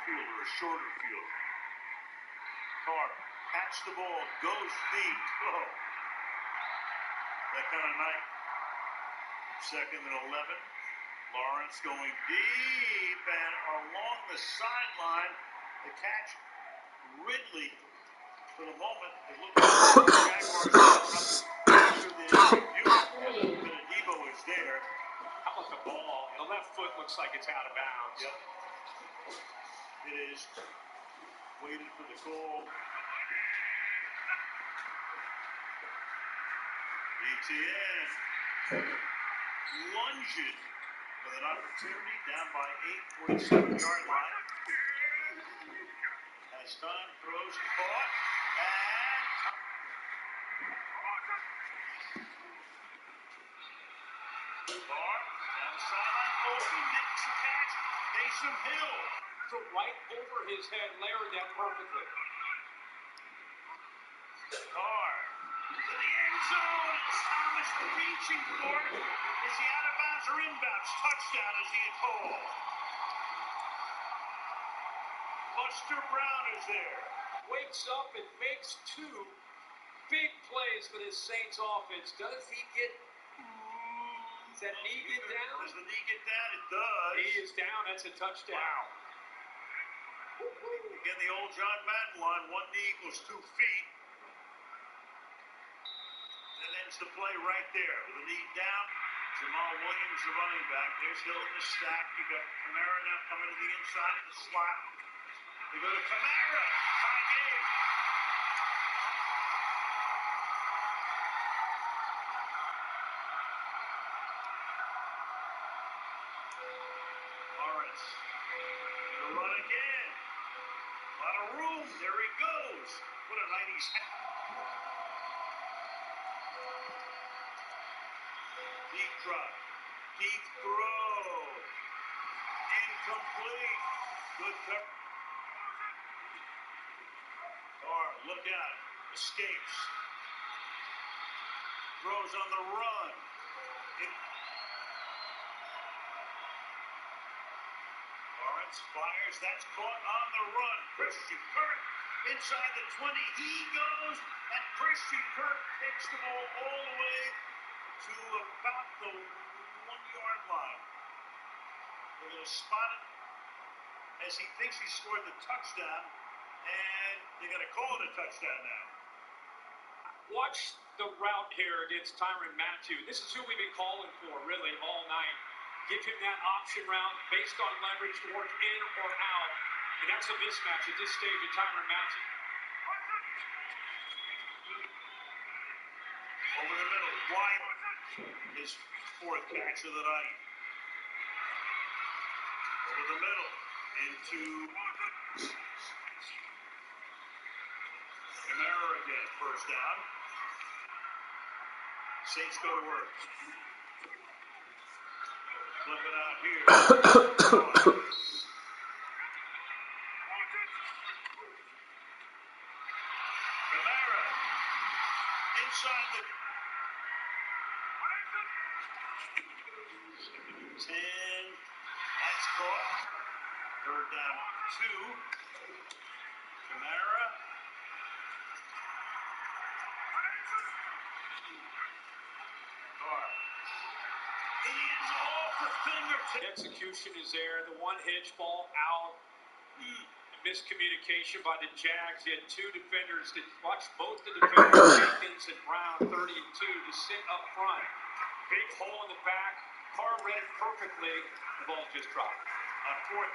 fielder, a shorter fielder. Carr, catch the ball, goes deep. Oh, that kind of night. 2nd and 11. Lawrence going deep and along the sideline. The catch, Ridley, for the moment, it looked like the Jaguars after the beautiful bit of Debo is there. How about the ball? The left foot looks like it's out of bounds. Yep. It is. Waited for the call. ETN lunges with an opportunity down by 8.7-yard line. As time throws caught and Carr down the sideline, open, makes the catch. Taysom Hill. So right over his head, layered that perfectly. Carr to the end zone. It's Thomas reaching for it. Is he out of bounds or inbounds? Touchdown is he called. Buster Brown is there. Wakes up and makes 2 big plays for this Saints offense. Does he get... Does that knee get down? Does the knee get down? It does. He is down. That's a touchdown. Wow. Again, the old John Madden line, 1 knee equals 2 feet. That ends the play right there. With the knee down, Jamal Williams, the running back. There's Hill in the stack. You got Kamara now coming to the inside of the slot. They go to Kamara. Tie game. Lawrence. Gonna run again. A lot of room. There he goes. What a night he's had. Deep drop. Deep throw. Incomplete. Good cover. Carr, look out. Escapes. Throws on the run. Lawrence fires. That's caught on the run. Christian Kirk inside the 20. He goes. And Christian Kirk takes the ball all the way to about the 1-yard line. They're going to spot it as he thinks he scored the touchdown, and they're going to call it a touchdown now. Watch the route here against Tyrann Mathieu. This is who we've been calling for, really, all night. Give him that option route based on leverage to work in or out, and that's a mismatch at this stage of Tyrann Mathieu. Over the middle, wide. His 4th catch of the night. Over the middle, into Kamara again, 1st down. Saints go to work. Flip it out here. Kamara inside the 10. That's caught. 3rd down, 2. Kamara. Carr. He is off the fingertip. Execution is there. The one hitch ball out. Miscommunication by the Jags. He had 2 defenders that watched both the defenders, Jenkins and Brown, 30 and 2, to sit up front. Big hole in the back. Carr read it perfectly. The ball just dropped. On 4th.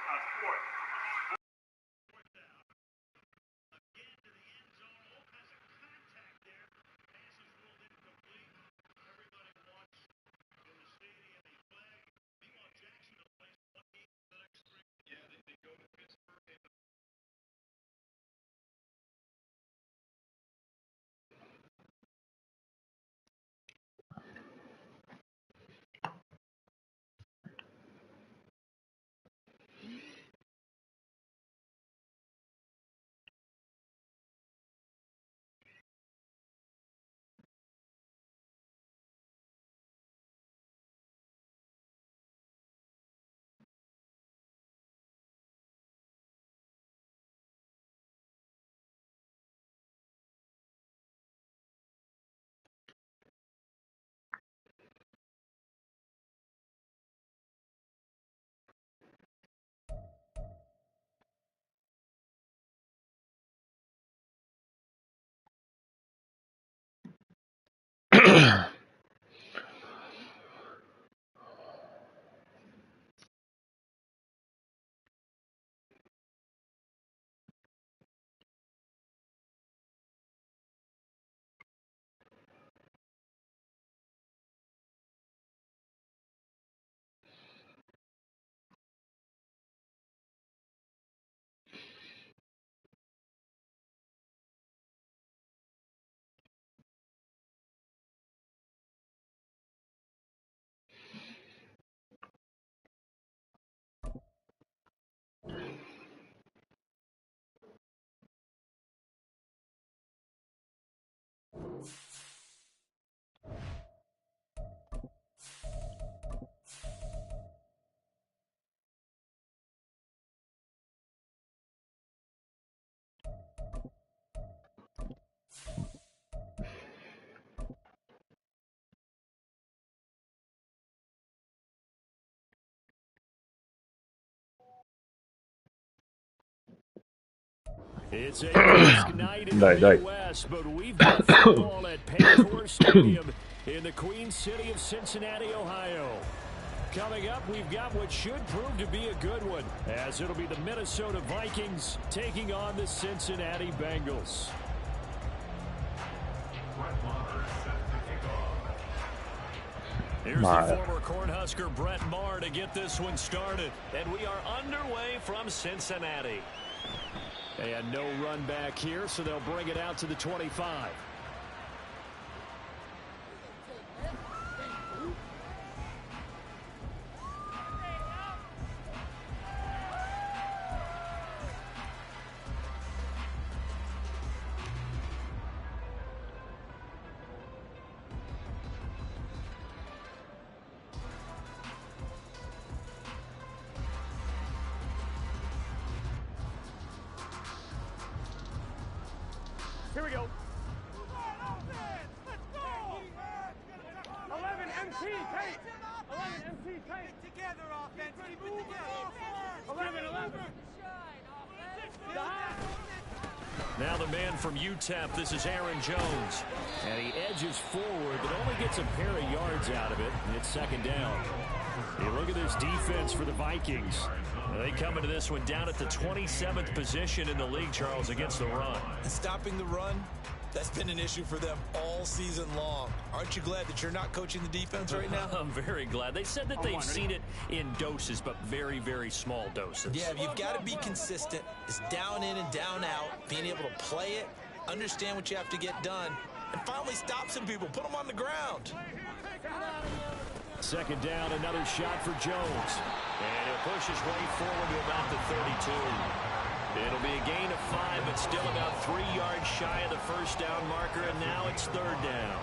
It's a brisk night in the Midwest, but we've got football at Paycor Stadium in the Queen City of Cincinnati, Ohio. Coming up, we've got what should prove to be a good one, as it'll be the Minnesota Vikings taking on the Cincinnati Bengals. Here's the former Cornhusker Brett Maher to get this one started. And we are underway from Cincinnati. And no run back here, so they'll bring it out to the 25. Here we go. 11 MC tight. 11 MC tight. Get together, offense. Keep it together. 11. Now the man from UTEP, this is Aaron Jones. And he edges forward, but only gets a pair of yards out of it. And it's second down. Hey, look at this defense for the Vikings. They come into this one down at the 27th position in the league, Charles, against the run. Stopping the run, that's been an issue for them all season long. Aren't you glad that you're not coaching the defense right now? I'm very glad. They said that they've seen it in doses, but very, very small doses. Yeah, you've got to be consistent. It's down in and down out, being able to play it, understand what you have to get done, and finally stop some people, put them on the ground. Second down, another shot for Jones. And he'll push his way forward to about the 32. It'll be a gain of 5, but still about 3 yards shy of the first down marker, and now it's third down.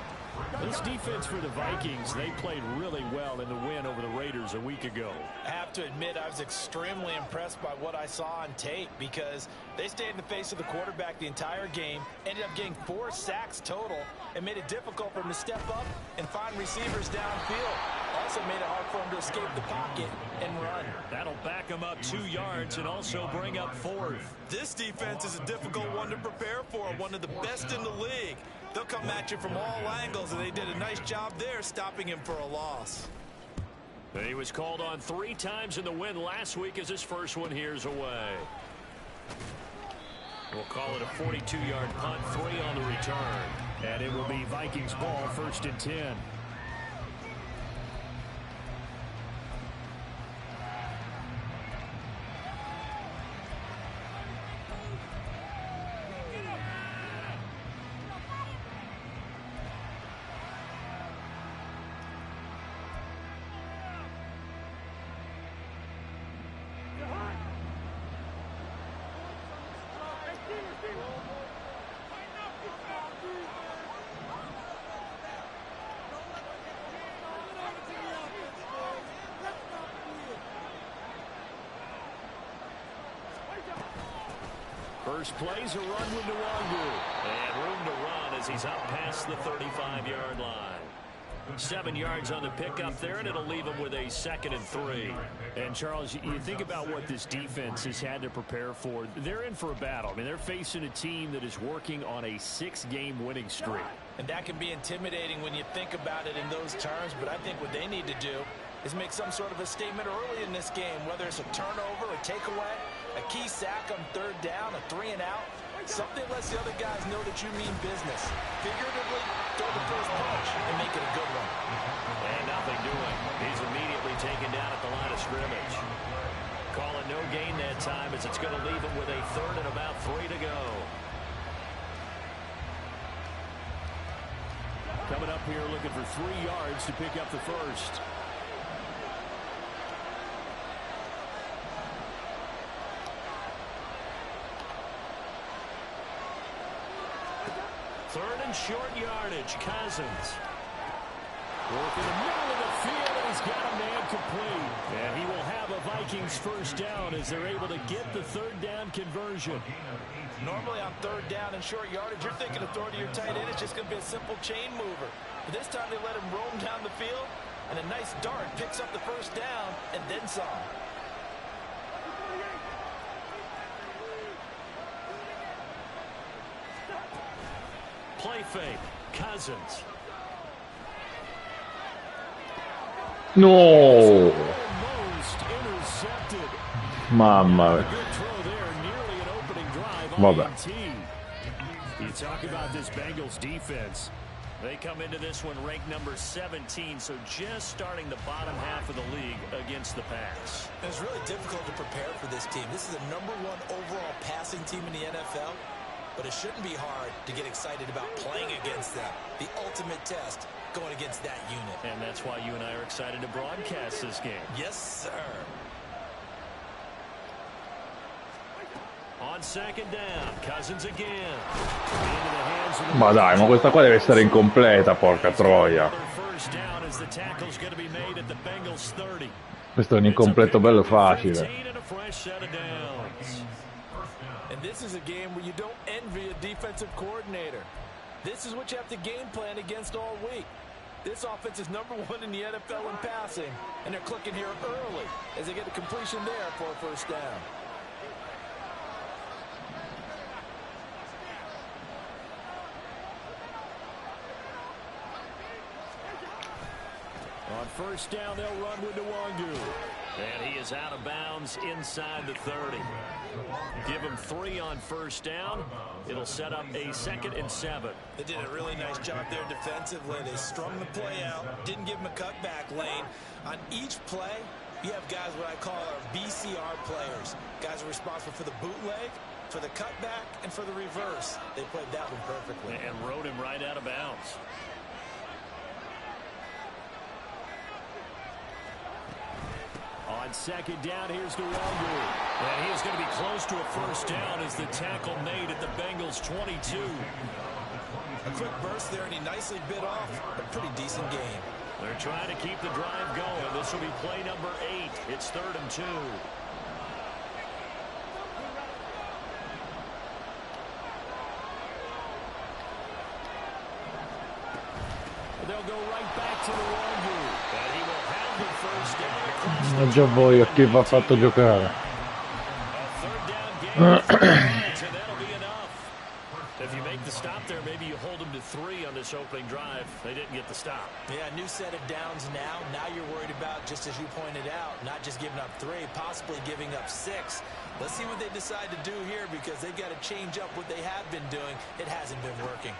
This defense for the Vikings, they played really well in the win over the Raiders a week ago. I have to admit, I was extremely impressed by what I saw on tape because they stayed in the face of the quarterback the entire game, ended up getting 4 sacks total, and made it difficult for him to step up and find receivers downfield. Also made it hard for him to escape the pocket and run. That'll back him up 2 yards and also bring up 4th. This defense is a difficult one to prepare for, one of the best in the league. They'll come at you from all angles, and they did a nice job there stopping him for a loss. He was called on 3 times in the win last week as his first one here's away. We'll call it a 42-yard punt, 3 on the return. And it will be Vikings ball, 1st and 10. First play's a run with Nwangu. And room to run as he's up past the 35-yard line. 7 yards on the pickup there, and it'll leave him with a 2nd and 3. And, Charles, you think about what this defense has had to prepare for. They're in for a battle. I mean, they're facing a team that is working on a 6-game winning streak. And that can be intimidating when you think about it in those terms, but I think what they need to do is make some sort of a statement early in this game, whether it's a turnover, a takeaway, a key sack on 3rd down, a 3 and out. Something lets the other guys know that you mean business. Figuratively, throw the first punch and make it a good one. And nothing doing. He's immediately taken down at the line of scrimmage. Call it no gain that time as it's going to leave him with a 3rd and about 3 to go. Coming up here looking for 3 yards to pick up the first. Third and short yardage, Cousins. Working the middle of the field, and he's got a man complete. And he will have a Vikings first down as they're able to get the 3rd down conversion. Normally on 3rd down and short yardage, you're thinking of throwing to your tight end. It's just going to be a simple chain mover. But this time they let him roam down the field, and a nice dart picks up the first down and then some. Play fake. Cousins. No! Almost intercepted. Mamma A mia. good throw there. Nearly an opening drive on Vabbè. ET. You talk about this Bengals defense. They come into this one ranked number 17, so just starting the bottom half of the league against the pass. It's really difficult to prepare for this team. This is the #1 overall passing team in the NFL, but it shouldn't be hard to get excited about playing against them. The ultimate test going against that unit. And that's why you and I are excited to broadcast this game. Yes, sir. On second down, Cousins again. Into the hands of the Ma dai, ma questa qua deve essere incompleta, porca troia. first down as the tackle's going to be made at the Bengals 30. Questo è un incompleto bello facile. And a fresh set of downs. And this is a game where you don't envy a defensive coordinator. This is what you have to game plan against all week. This offense is #1 in the NFL in passing, and they're clicking here early as they get a completion there for a first down. On first down, they'll run with Nwangu. And he is out of bounds inside the 30. Give him 3 on first down. It'll set up a 2nd and 7. They did a really nice job there defensively. They strung the play out, didn't give him a cutback lane. On each play, you have guys what I call our BCR players. Guys are responsible for the bootleg, for the cutback, and for the reverse. They played that one perfectly. And rode him right out of bounds. On second down, here's Nwangu. And he is going to be close to a first down as the tackle made at the Bengals 22. A quick burst there, and he nicely bit off a pretty decent game. They're trying to keep the drive going. This will be play number 8. It's 3rd and 2. They'll go right back to Nwangu. And he will have the first down across the Già voglio chi va fatto giocare. A 3rd down game for the Vikings, and that'll be enough. If you make the stop there, maybe you hold them to 3 on this opening drive. They didn't get the stop. Yeah, new set of downs now. Now you're worried about, just as you pointed out, not just giving up 3, possibly giving up 6. Let's see what they decide to do here because they've got to change up what they have been doing. It hasn't been working.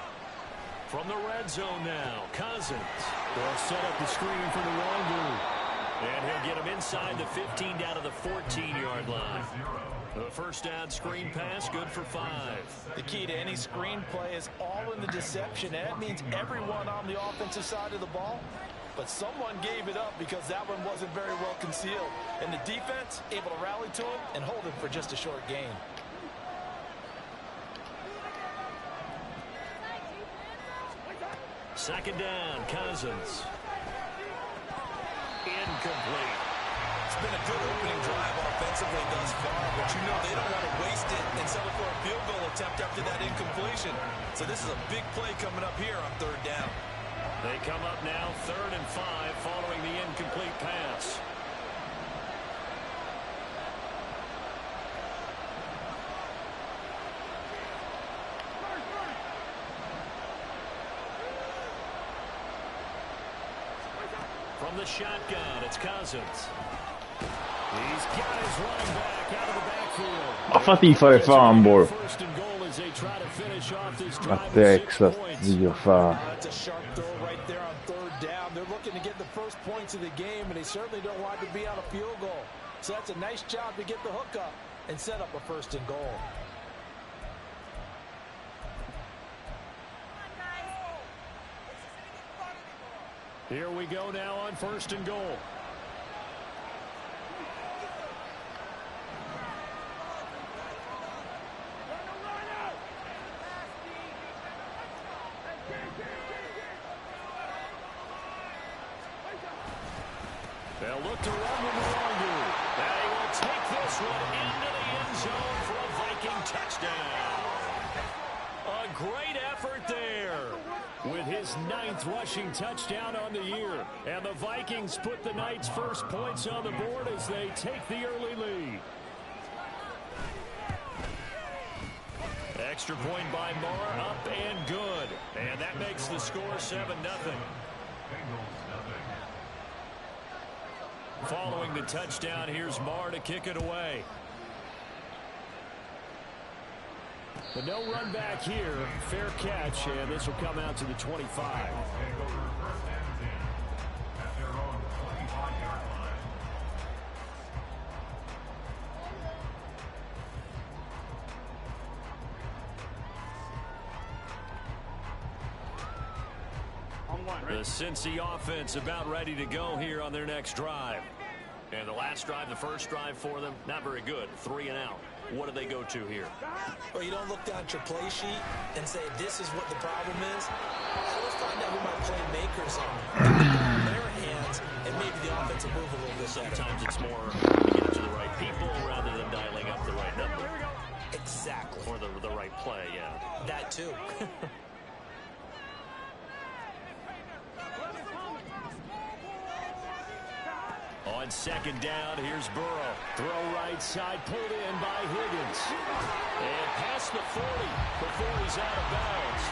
From the red zone now, Cousins. They'll set up the screen for the Nwangu. And he'll get him inside the 15 down to the 14-yard line. The first down screen pass, good for 5. The key to any screen play is all in the deception, and that means everyone on the offensive side of the ball. But someone gave it up because that one wasn't very well concealed. And the defense able to rally to him and hold him for just a short gain. Second down, Cousins. Incomplete. It's been a good opening drive offensively thus far, but you know they don't want to waste it and settle for a field goal attempt after that incompletion. So this is a big play coming up here on 3rd down. They come up now 3rd and 5 following the incomplete pass. From the shotgun, it's Cousins. He's got his running back out of the backfield. Ma fatti fare fumble. First and goal as they try to finish off this A drive with 6 Texas, points. Dio fa. That's a sharp throw right there on 3rd down. They're looking to get the first points of the game, and they certainly don't want to be on a field goal. So that's a nice job to get the hook up and set up a 1st and goal. Here we go now on 1st and goal. They'll look to run with Nwangu. And he will take this one into the end zone for a Viking touchdown. A great effort there with his 9th rushing touchdown on the year. And the Vikings put the Knights' first points on the board as they take the early lead. Extra point by Moore, up and good. And that makes the score 7-0. Following the touchdown, here's Moore to kick it away. But no run back here. Fair catch, and this will come out to the 25. The Cincy offense about ready to go here on their next drive. And the last drive, the first drive for them, not very good. 3 and out. What do they go to here? Well, you don't look down at your play sheet and say, this is what the problem is. Let's find out who my playmakers are. In their hands, and maybe the offense will move a little bit better. Sometimes it's more to get it to the right people rather than dialing up the right number. Exactly. Or the right play, yeah. That too. On second down, here's Burrow. Throw right side, pulled in by Higgins. And past the 40 before he's out of bounds.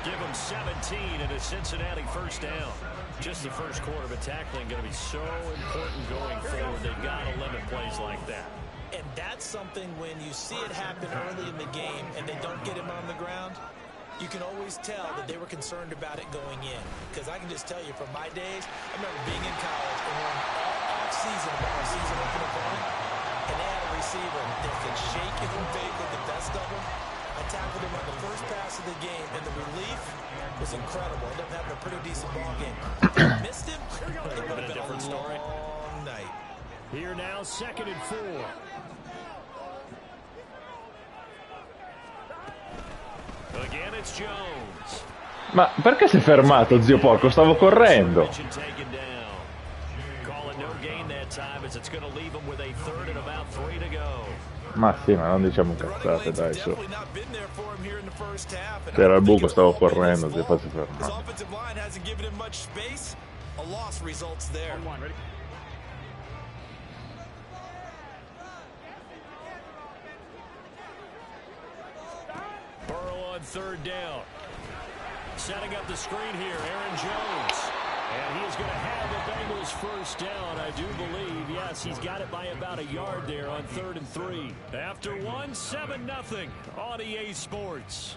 Give him 17 and a Cincinnati first down. Just the first quarter, but tackling going to be so important going forward. They've got to limit plays like that. And that's something when you see it happen early in the game and they don't get him on the ground, you can always tell that they were concerned about it going in. Because I can just tell you from my days, I remember being in college and we're all off-season about our season opener opponent, and they had a receiver that could shake and bake with the best of them. I tackled him on the first pass of the game, and the relief was incredible. I ended up having a pretty decent ball game. If I missed him, it would have been a different story. long night. Here now, 2nd and 4. Again, it's Jones. Ma perché si è fermato, zio porco? Stavo correndo. Ma sì, ma non diciamo cazzate, dai, su. C'era il buco, stavo correndo, zio, faccio fermare. Burrow on 3rd down. Setting up the screen here, Aaron Jones. And he is going to have the Bengals first down, I do believe. Yes, he's got it by about a yard there on 3rd and 3. After 1, 7-0 on EA Sports.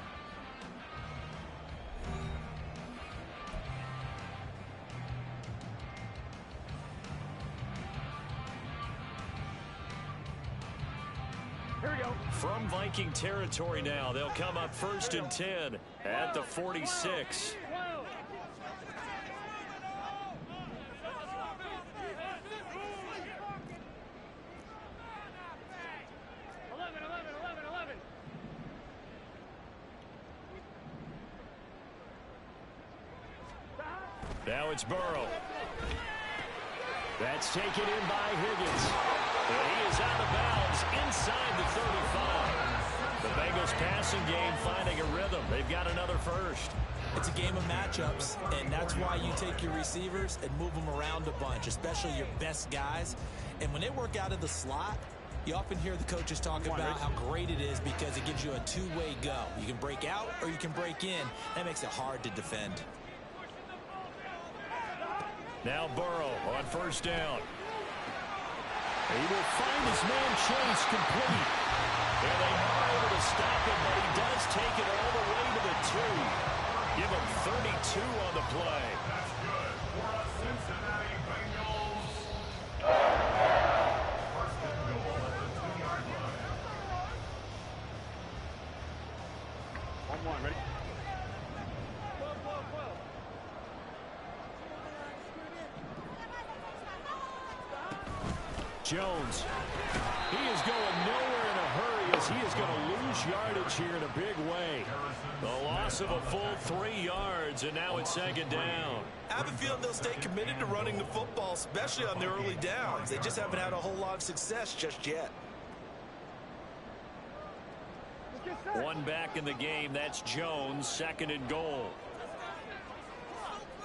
Here we go. From Viking territory now, they'll come up 1st and 10 at the 46. Now it's Burrow. That's taken in by Higgins. And he is out of bounds inside the 35. The Bengals passing game finding a rhythm. They've got another first. It's a game of matchups, and that's why you take your receivers and move them around a bunch, especially your best guys. And when they work out of the slot, you often hear the coaches talk about how great it is because it gives you a two-way go. You can break out or you can break in. That makes it hard to defend. Now Burrow on 1st down. He will find his man Chase complete. And they are able to stop him, but he does take it all the way to the 2. Give him 32 on the play. Ready? Jones. He is going nowhere in a hurry as he is going to lose yardage here in a big way. The loss of a full 3 yards, and now it's 2nd down. I have a feeling they'll stay committed to running the football, especially on their early downs. They just haven't had a whole lot of success just yet. One back in the game. That's Jones, 2nd and goal.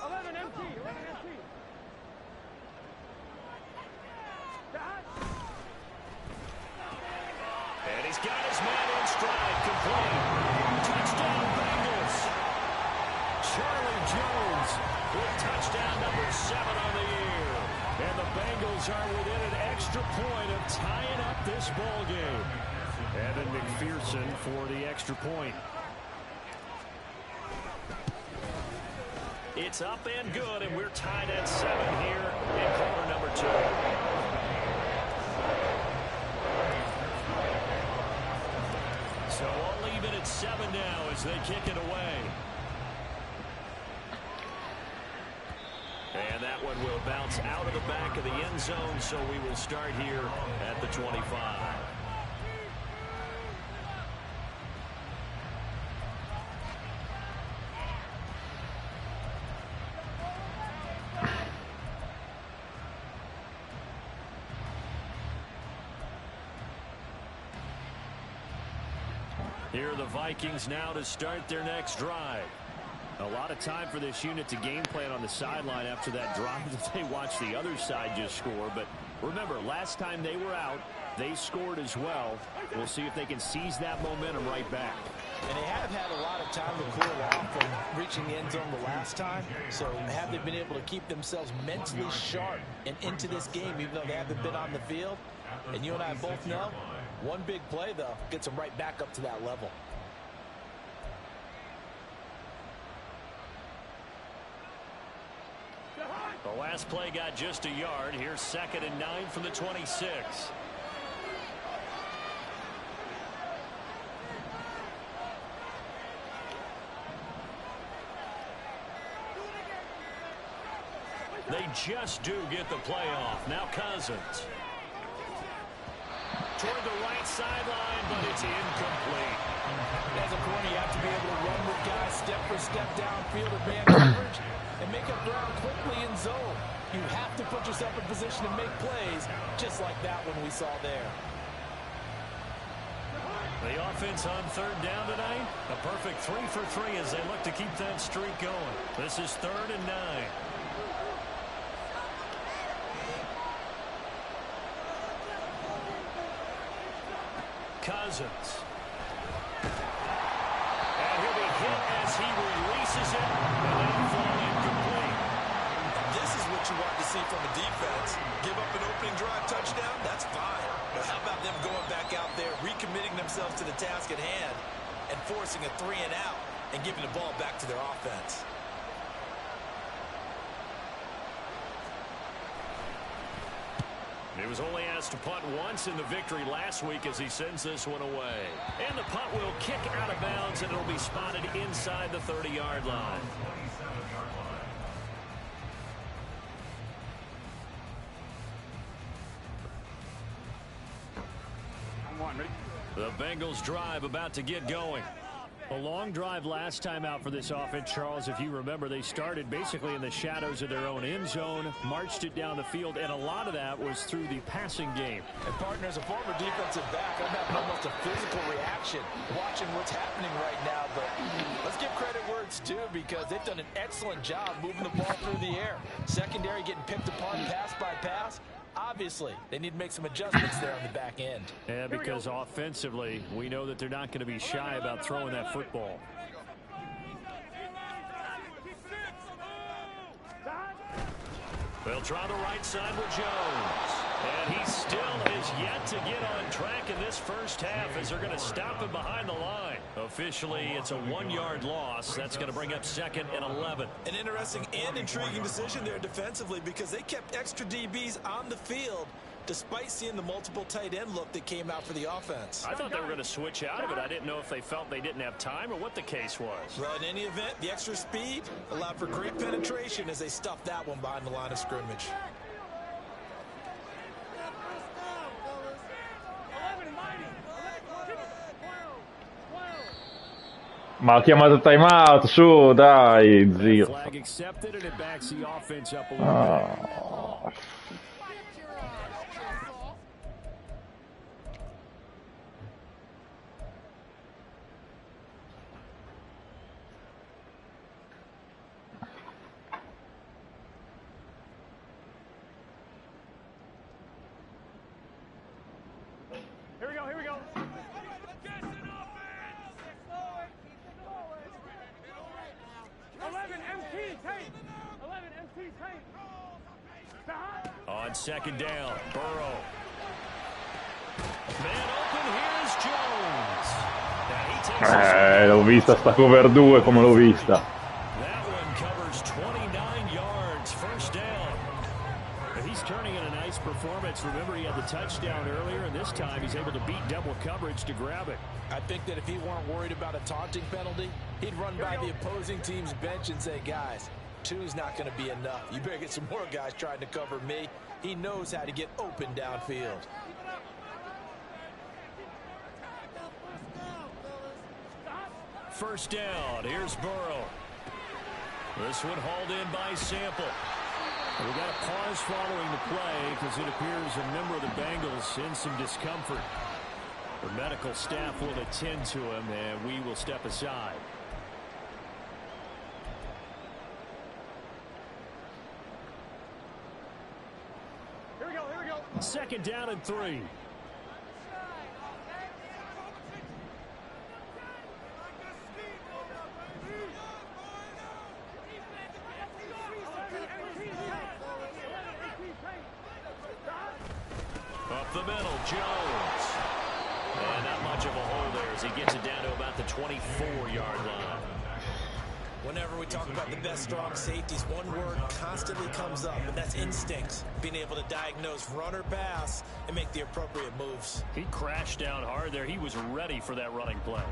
11 empty. And he's got his man in stride. Complete. Touchdown, Bengals. Charlie Jones with touchdown number 7 on the year. And the Bengals are within an extra point of tying up this ball game. Evan McPherson for the extra point. It's up and good, and we're tied at 7 here in quarter number 2. So all even at 7 now as they kick it away. And that one will bounce out of the back of the end zone, so we will start here at the 25. Here are the Vikings now to start their next drive. A lot of time for this unit to game plan on the sideline after that drive that they watched the other side just score. But remember, last time they were out, they scored as well. We'll see if they can seize that momentum right back. And they have had a lot of time to cool off from reaching the end zone the last time. So have they been able to keep themselves mentally sharp and into this game, even though they haven't been on the field? And you and I both know, one big play, though, gets them right back up to that level. The last play got just a yard. Here's 2nd and 9 from the 26. They just do get the play off. Now Cousins. Toward the right sideline, but it's incomplete. As a corner, you have to be able to run with guys step for step downfield or man coverage and make up ground quickly in zone. You have to put yourself in position to make plays, just like that one we saw there. The offense on 3rd down tonight, a perfect 3 for 3 as they look to keep that streak going. This is 3rd and 9. Cousins. And he'll be hit as he releases it, and that'll fall incomplete. This is what you want to see from a defense. Give up an opening drive touchdown, that's fine. But how about them going back out there, recommitting themselves to the task at hand, and forcing a 3 and out, and giving the ball back to their offense? He was only asked to punt once in the victory last week as he sends this one away. And the punt will kick out of bounds, and it'll be spotted inside the 30-yard line. The Bengals drive about to get going. A long drive last time out for this offense, Charles. If you remember, they started basically in the shadows of their own end zone, marched it down the field, and a lot of that was through the passing game. And partner, as a former defensive back, I'm having almost a physical reaction watching what's happening right now. But let's give credit where it's due, because they've done an excellent job moving the ball through the air. Secondary getting picked apart pass by pass. Obviously, they need to make some adjustments there on the back end. Yeah, because offensively, we know that they're not going to be shy about throwing that football. They'll try the right side with Jones. And he still has yet to get on track in this first half as they're going to stop him behind the line. Officially, it's a 1-yard loss. That's going to bring up 2nd and 11. An interesting and intriguing decision there defensively, because they kept extra DBs on the field despite seeing the multiple tight end look that came out for the offense. I thought they were going to switch out of it. I didn't know if they felt they didn't have time or what the case was. Well, in any event, the extra speed allowed for great penetration as they stuffed that one behind the line of scrimmage. Ma ha chiamato time out, su, dai, zio. Flag accepted, and it backs the offense up a little bit. Here Here we go. 11 MT tape. 11 MT tape. On second down, Burrow. Man open, here's Jones. L'ho vista sta cover 2 come l'ho vista. That one covers 29 yards, first down. He's turning in a nice performance. Remember, he had the touchdown earlier, and this time he's able to beat double coverage to grab it. I think that if he weren't worried about a taunting penalty, he'd run by the opposing team's bench and say, guys, 2's not going to be enough. You better get some more guys trying to cover me. He knows how to get open downfield. First down, here's Burrow. This one hauled in by Sample. We got a pause following the play because it appears a member of the Bengals in some discomfort. The medical staff will attend to him, and we will step aside. Here we go. Second down and 3. Up the middle, Jones. And not much of a hole there as he gets it down to about the 24-yard line. Whenever we talk about the best strong safeties, one word constantly comes up, and that's instincts. Being able to diagnose run or pass and make the appropriate moves. He crashed down hard there. He was ready for that running play.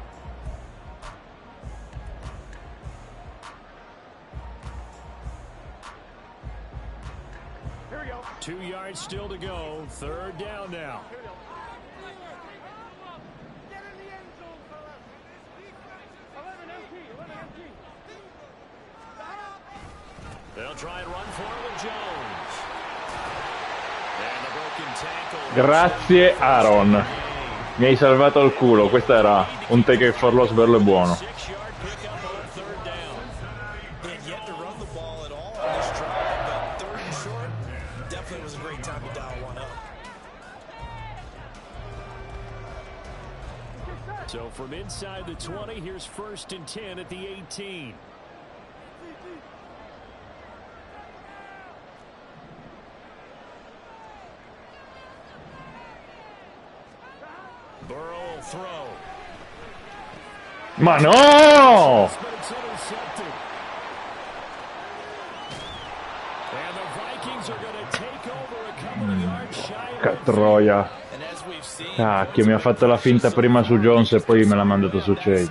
Here we go. 2 yards still to go. Third down now. Get in the end zone, fellas. 11 MT. They'll try and run for it with Jones. And the broken tackle. Grazie Aaron. Mi hai salvato il culo. Questo era un take for loss bello e buono. So from inside the 20, here's 1st and 10 at the 18. Burrow will throw. Ma no! And the Vikings are going to take over a couple of yards shy. Troia. Cacchio, mi ha fatto la finta prima su Jones e poi me l'ha mandato su Chase.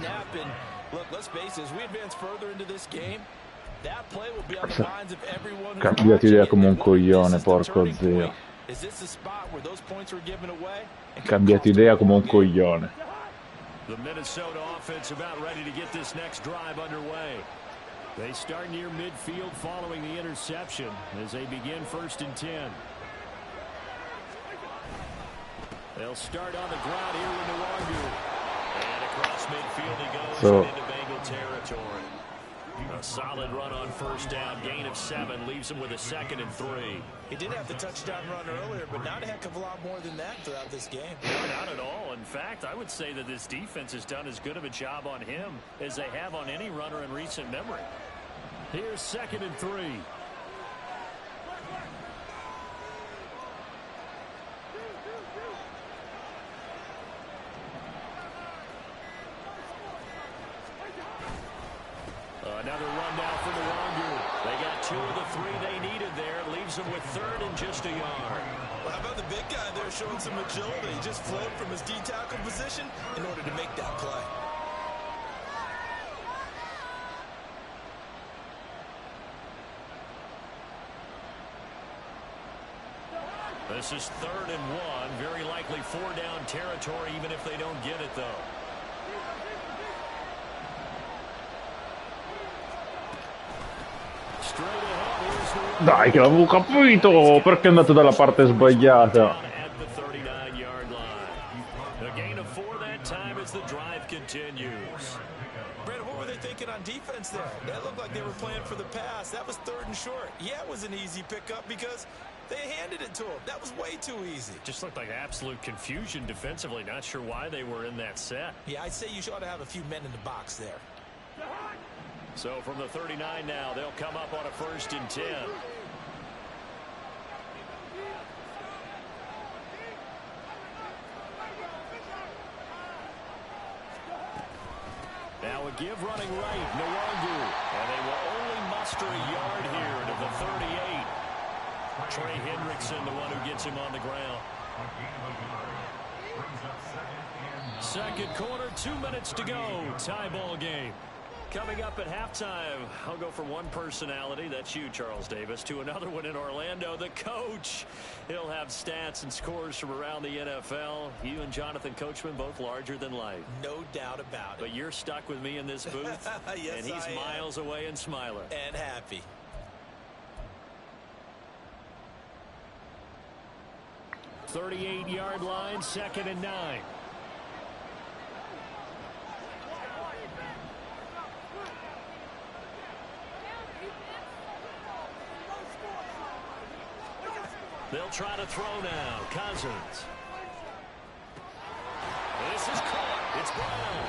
Cambiati idea come un coglione, porco zio. Cambiati idea come un coglione. The Minnesota offense about ready to get this next drive underway. They start near midfield following the interception as they begin 1st and 10. They'll start on the ground here with Nwangu. And across midfield he goes into Bengal territory. A solid run on 1st down, gain of 7, leaves him with a 2nd and 3. He did have the touchdown run earlier, but not a heck of a lot more than that throughout this game. No, not at all. In fact, I would say that this defense has done as good of a job on him as they have on any runner in recent memory. Here's 2nd and 3. Another run down for Nwangu. They got 2 of the 3 they needed there. Leaves them with 3rd and just a yard. Well, how about the big guy there showing some agility? He just flowed from his D-tackle position in order to make that play. This is 3rd and 1. Very likely 4-down territory, even if they don't get it, though. Dai, che l'avevo capito! Perché è andato dalla parte sbagliata? Brandon, what were they thinking on defense there? That looked like they were playing for the pass. That was 3rd and short. Yeah, it was an easy pickup because They handed it to him. That was way too easy. Just looked like absolute confusion defensively. Not sure why they were in that set. Yeah, I'd say you ought to have a few men in the box there. So from the 39 now, they'll come up on a 1st and 10. Now a give running right, Nwangu. And they will only muster a yard here to the 38. Trey Hendrickson, the one who gets him on the ground. Second quarter, 2 minutes to go. Tie ball game. Coming up at halftime, I'll go from one personality, that's you, Charles Davis, to another one in Orlando, the coach. He'll have stats and scores from around the NFL. You and Jonathan Coachman, both larger than life. No doubt about it. But you're stuck with me in this booth, yes, and he's miles away and smiling. And happy. .38-yard line, 2nd and 9. They'll try to throw now. Cousins. This is caught. It's Brown.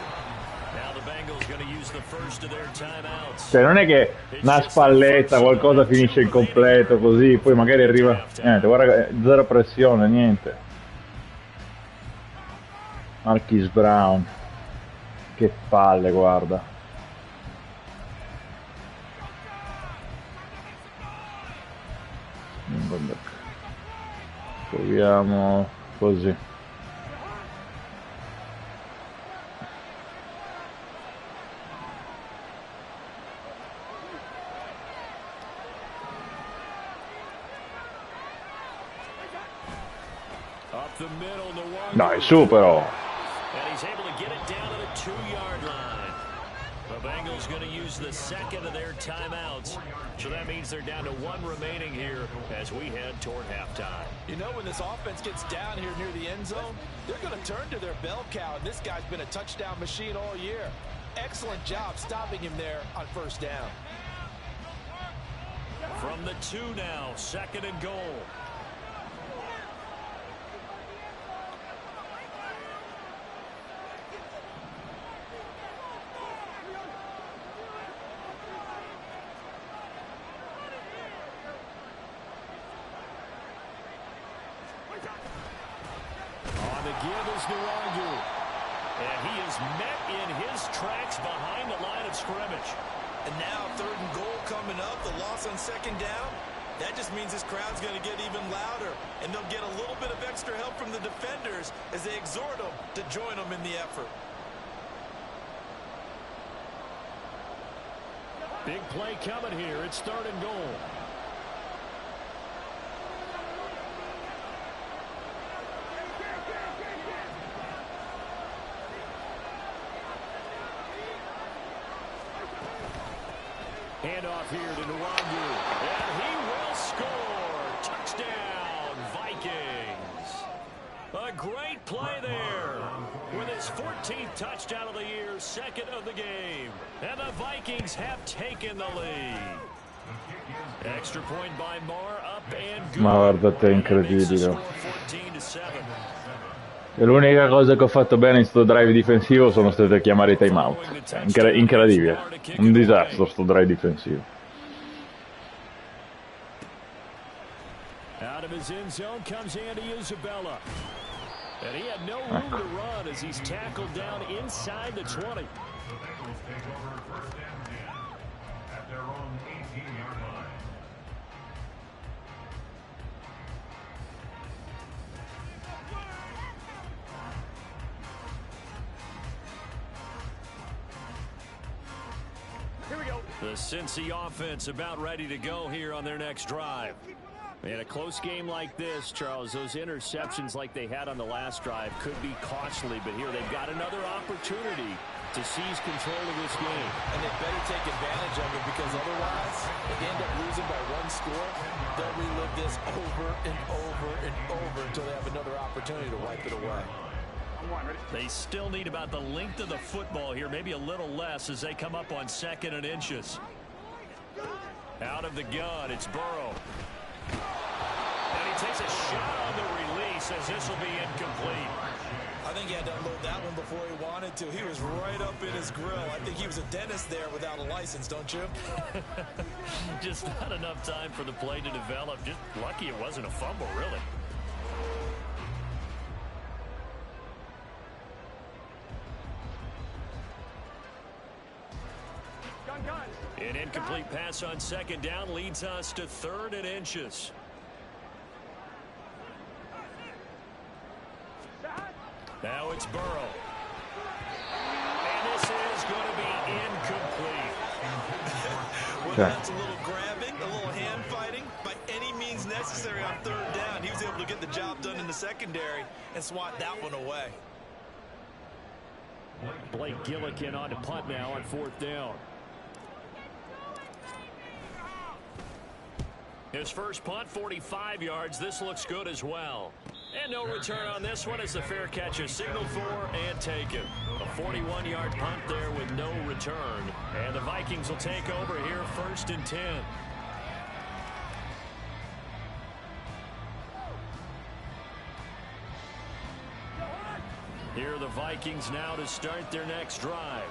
Now the Bengals going to use the first of their timeouts. Cioè non è che una spalletta, qualcosa finisce incompleto così, poi magari arriva... Niente, guarda, zero pressione, niente. Marquise Brown. Che palle, guarda. Proviamo così. Dai, supero. And he's able to get it down to the 2-yard line. The Bengals going to use the second of their timeouts. So that means they're down to 1 remaining here as we head toward halftime. You know, when this offense gets down here near the end zone, they're going to turn to their bell cow, and this guy's been a touchdown machine all year. Excellent job stopping him there on 1st down. From the 2 now, 2nd and goal. Nwangu. And he is met in his tracks behind the line of scrimmage. And now 3rd and goal coming up. The loss on 2nd down. That just means this crowd's going to get even louder. And they'll get a little bit of extra help from the defenders as they exhort them to join them in the effort. Big play coming here. It's 3rd and goal. Handoff here to Nwangu, and he will score. Touchdown, Vikings. A great play there with his 14th touchdown of the year, 2nd of the game. And the Vikings have taken the lead. Extra point by Marr, up and good. Ma guarda te, incredibile. E l'unica cosa che ho fatto bene in sto drive difensivo sono state chiamare i timeout. Cioè, incredibile. Un disastro sto drive difensivo. Out of his end zone comes Andy Isabella. And he had no room to run as he's tackled down inside the 20. At their own 18-yard line. The Cincy offense about ready to go here on their next drive. In a close game like this, Charles, those interceptions like they had on the last drive could be costly, but here they've got another opportunity to seize control of this game. And they better take advantage of it, because otherwise, if they end up losing by 1 score, they'll relive this over and over and over until they have another opportunity to wipe it away. They still need about the length of the football here, maybe a little less as they come up on 2nd and inches. Out of the gun, it's Burrow. takes a shot on the release as this will be incomplete. I think he had to unload that one before he wanted to. He was right up in his grill. I think he was a dentist there without a license, don't you? Just not enough time for the play to develop. Just lucky it wasn't a fumble, really. An incomplete pass on second down leads us to 3rd and inches. Now it's Burrow. And this is going to be incomplete. Well, that's a little grabbing, a little hand fighting. By any means necessary on 3rd down, he was able to get the job done in the secondary and swat that one away. Blake Gillikin on to punt now on 4th down. His first punt, 45 yards. This looks good as well. And no return on this one as the fair catch is signaled for and taken. A 41-yard punt there with no return. And the Vikings will take over here 1st and 10. Here are the Vikings now to start their next drive.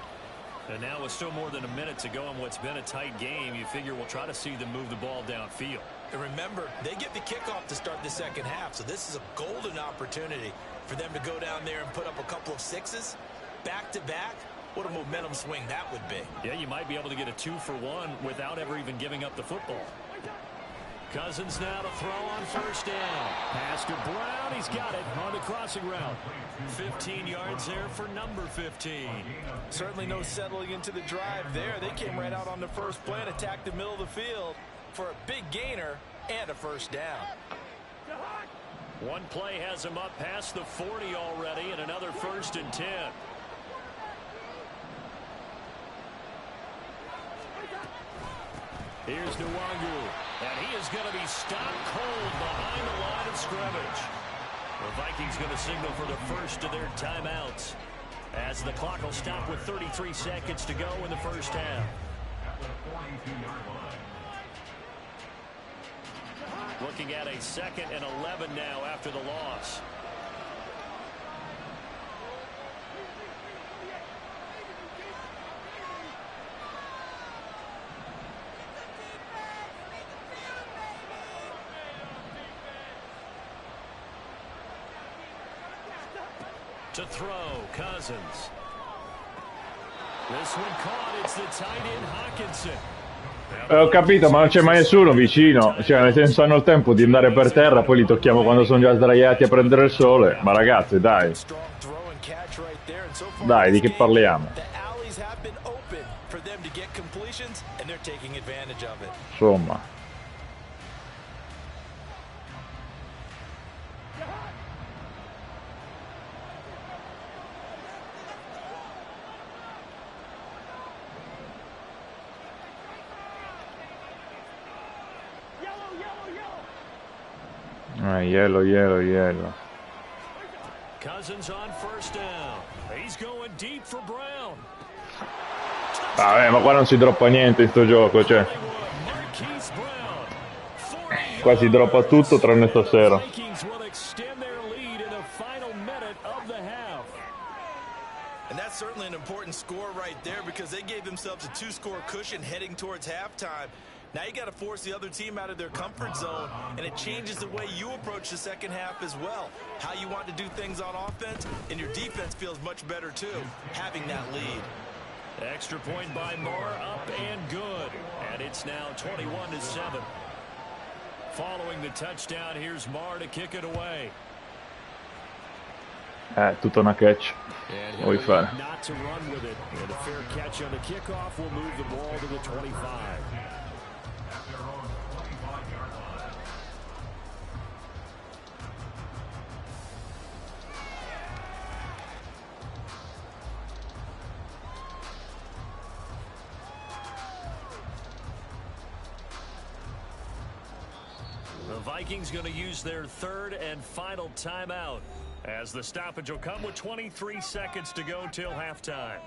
And now with still more than a minute to go in what's been a tight game, you figure we'll try to see them move the ball downfield. And remember, they get the kickoff to start the second half, so this is a golden opportunity for them to go down there and put up a couple of sixes back-to-back. What a momentum swing that would be. Yeah, you might be able to get a 2-for-1 without ever even giving up the football. Cousins now to throw on 1st down. Pass to Brown. He's got it on the crossing route. 15 yards there for number 15. Certainly no settling into the drive there. They came right out on the first play and attacked the middle of the field for a big gainer and a 1st down. One play has him up past the 40 already, and another 1st and 10. Here's Nwangu, and he is going to be stopped cold behind the line of scrimmage. The Vikings going to signal for the first of their timeouts as the clock will stop with 33 seconds to go in the first half. Looking at a 2nd and 11 now after the loss. To throw, Cousins. This one caught, it's the tight end Hawkinson. Ho capito, ma non c'è mai nessuno vicino. Cioè, nel senso, hanno il tempo di andare per terra, poi li tocchiamo quando sono già sdraiati a prendere il sole. Ma ragazzi, dai. Dai, di che parliamo? Insomma. Yellow. Cousins on 1st down. He's going deep for Brown. Vabbè, ma qua non si droppa niente in sto gioco, cioè. Qua si droppa tutto tranne stasera. And that's certainly an important score right there because they gave themselves a 2-score cushion heading towards halftime. Now you got to force the other team out of their comfort zone, and it changes the way you approach the second half as well. How you want to do things on offense, and your defense feels much better too, having that lead. Extra point by Moore, up and good. And it's now 21-7. Following the touchdown, here's Moore to kick it away. Tutta una catch. Vuoi fare? Not to run with it. And a fair catch on the kickoff will move the ball to the 25. The Vikings going to use their 3rd and final timeout as the stoppage will come with 23 seconds to go till halftime.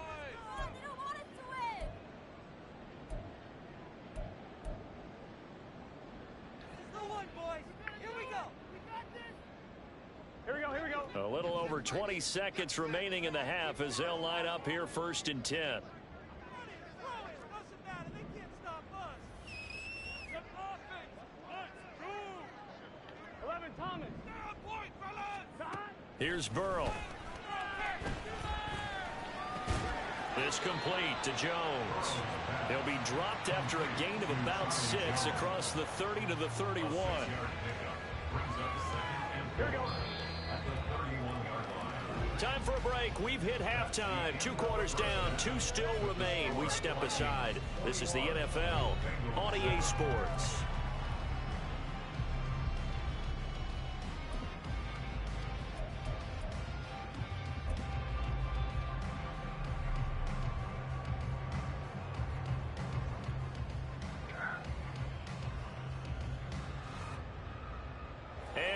A little over 20 seconds remaining in the half as they'll line up here 1st and 10. Doesn't matter. They can't stop us. The offense. 11 Thomas. Point, fellas. Here's Burrow. It's complete to Jones. He'll be dropped after a gain of about 6 across the 30 to the 31. Here we go. Time for a break. We've hit halftime. 2 quarters down. 2 still remain. We step aside. This is the NFL on EA Sports.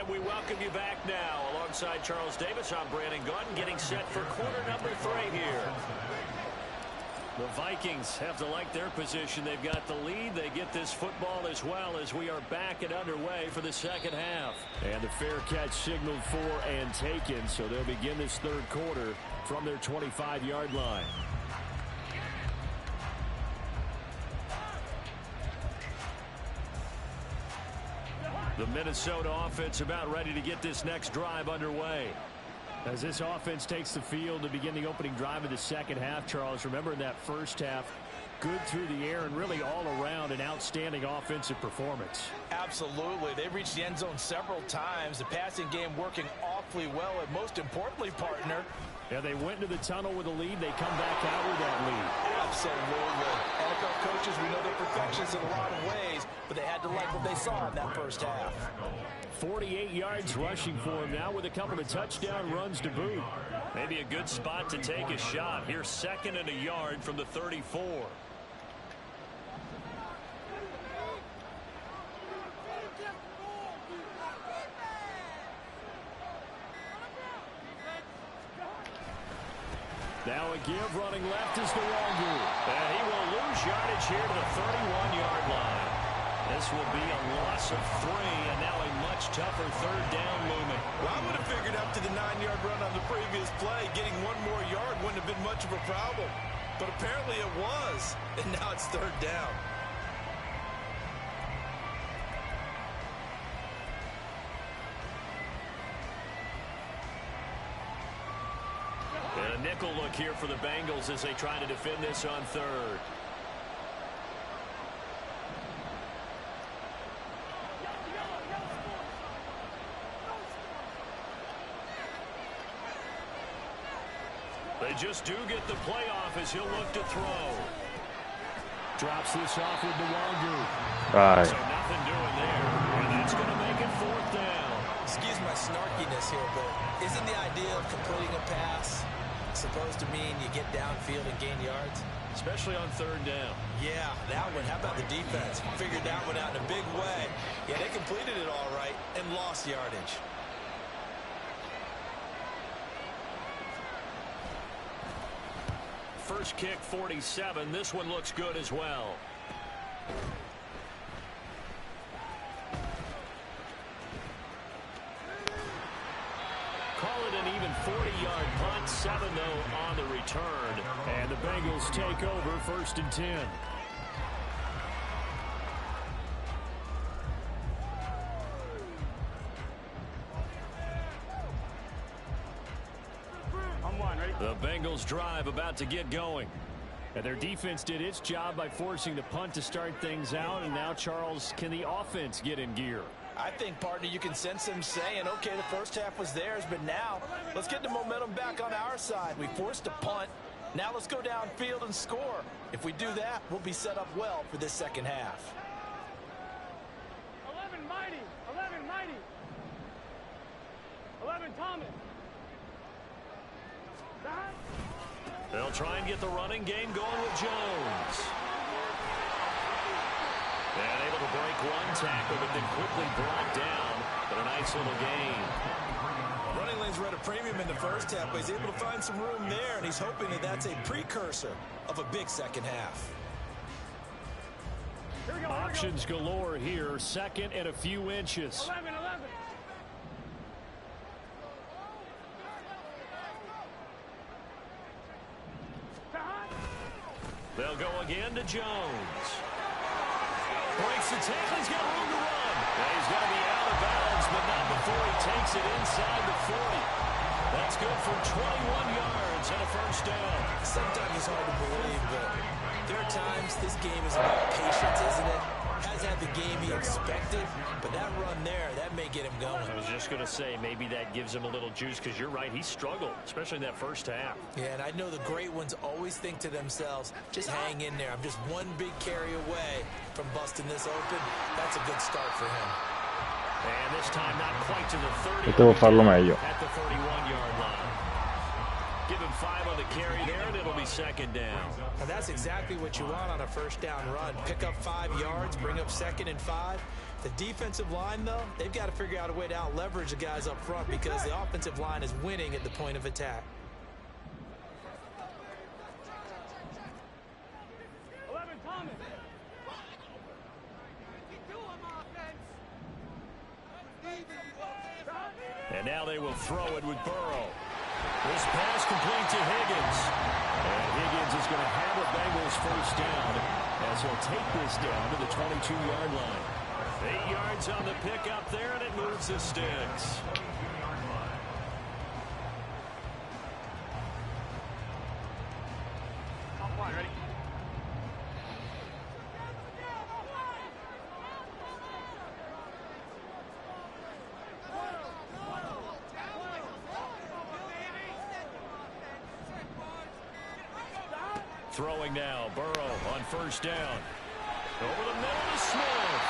We welcome you back now. Alongside Charles Davis, I'm Brandon Gauton, getting set for quarter number 3 here. The Vikings have to like their position. They've got the lead. They get this football as well as we are back and underway for the second half. And the fair catch signaled for and taken, so they'll begin this 3rd quarter from their 25-yard line. The Minnesota offense about ready to get this next drive underway. As this offense takes the field to begin the opening drive of the second half, Charles, remember in that first half, good through the air and really all around an outstanding offensive performance. Absolutely. They reached the end zone several times. The passing game working awfully well, and most importantly, partner, yeah, they went into the tunnel with a lead. They come back out with that lead. Absolutely. NFL coaches, we know they're perfectionists in a lot of ways, but they had to like what they saw in that first half. 48 yards rushing for him now with a couple of touchdown runs to boot. Maybe a good spot to take a shot. Here, 2nd and a yard from the 34. Now a give running left is the Longu. And he will lose yardage here to the 31-yard line. This will be a loss of 3 and now a much tougher 3rd down looming. Well, I would have figured up to the 9-yard run on the previous play. Getting 1 more yard wouldn't have been much of a problem. But apparently it was. And now it's 3rd down. And a nickel look here for the Bengals as they try to defend this on 3rd. They just do get the playoff as he'll look to throw. Drops this off with the Longu. So nothing doing there. And that's going to make it 4th down. Excuse my snarkiness here, but isn't the idea of completing a pass supposed to mean you get downfield and gain yards? Especially on 3rd down. Yeah, that one. How about the defense? Figured that one out in a big way. Yeah, they completed it all right and lost yardage. First kick, 47. This one looks good as well. Call it an even 40-yard punt. 7, though, on the return. And the Bengals take over 1st and 10. The Bengals drive about to get going. And their defense did its job by forcing the punt to start things out. And now, Charles, can the offense get in gear? I think, partner, you can sense them saying, okay, the first half was theirs, but now let's get the momentum back on our side. We forced a punt. Now let's go downfield and score. If we do that, we'll be set up well for this second half. 11 Mighty. 11 Mighty. 11 Thomas. They'll try and get the running game going with Jones. And able to break one tackle, but then quickly brought down. But a nice little gain. Running lanes were at a premium in the first half, but he's able to find some room there, and he's hoping that that's a precursor of a big second half. Options galore here. 2nd and a few inches. 11. They'll go again to Jones. Breaks the tackle. He's got room to run. Yeah, he's going to be out of bounds, but not before he takes it inside the 40. That's good for 21 yards and a first down. Sometimes it's hard to believe, but there are times this game is about patience, isn't it? Has had the game he expected, but that run there, that may get him going. I was just going to say, maybe that gives him a little juice, because you're right, he struggled, especially in that first half. Yeah, and I know the great ones always think to themselves, just hang in there. I'm just one big carry away from busting this open. That's a good start for him. And this time not quite to the 30. Potevo farlo meglio. At the 31-yard line. Give him 5 on the carry there, and it'll be second down. And that's exactly what you want on a first down run. Pick up 5 yards, bring up 2nd and 5. The defensive line, though, they've got to figure out a way to out-leverage the guys up front because the offensive line is winning at the point of attack. And now they will throw it with Burrow. This pass complete to Higgins. And Higgins is going to have a Bengals first down as he'll take this down to the 22-yard line. 8 yards on the pickup there, and it moves the sticks. Throwing now, Burrow on first down. Over the middle to Smith.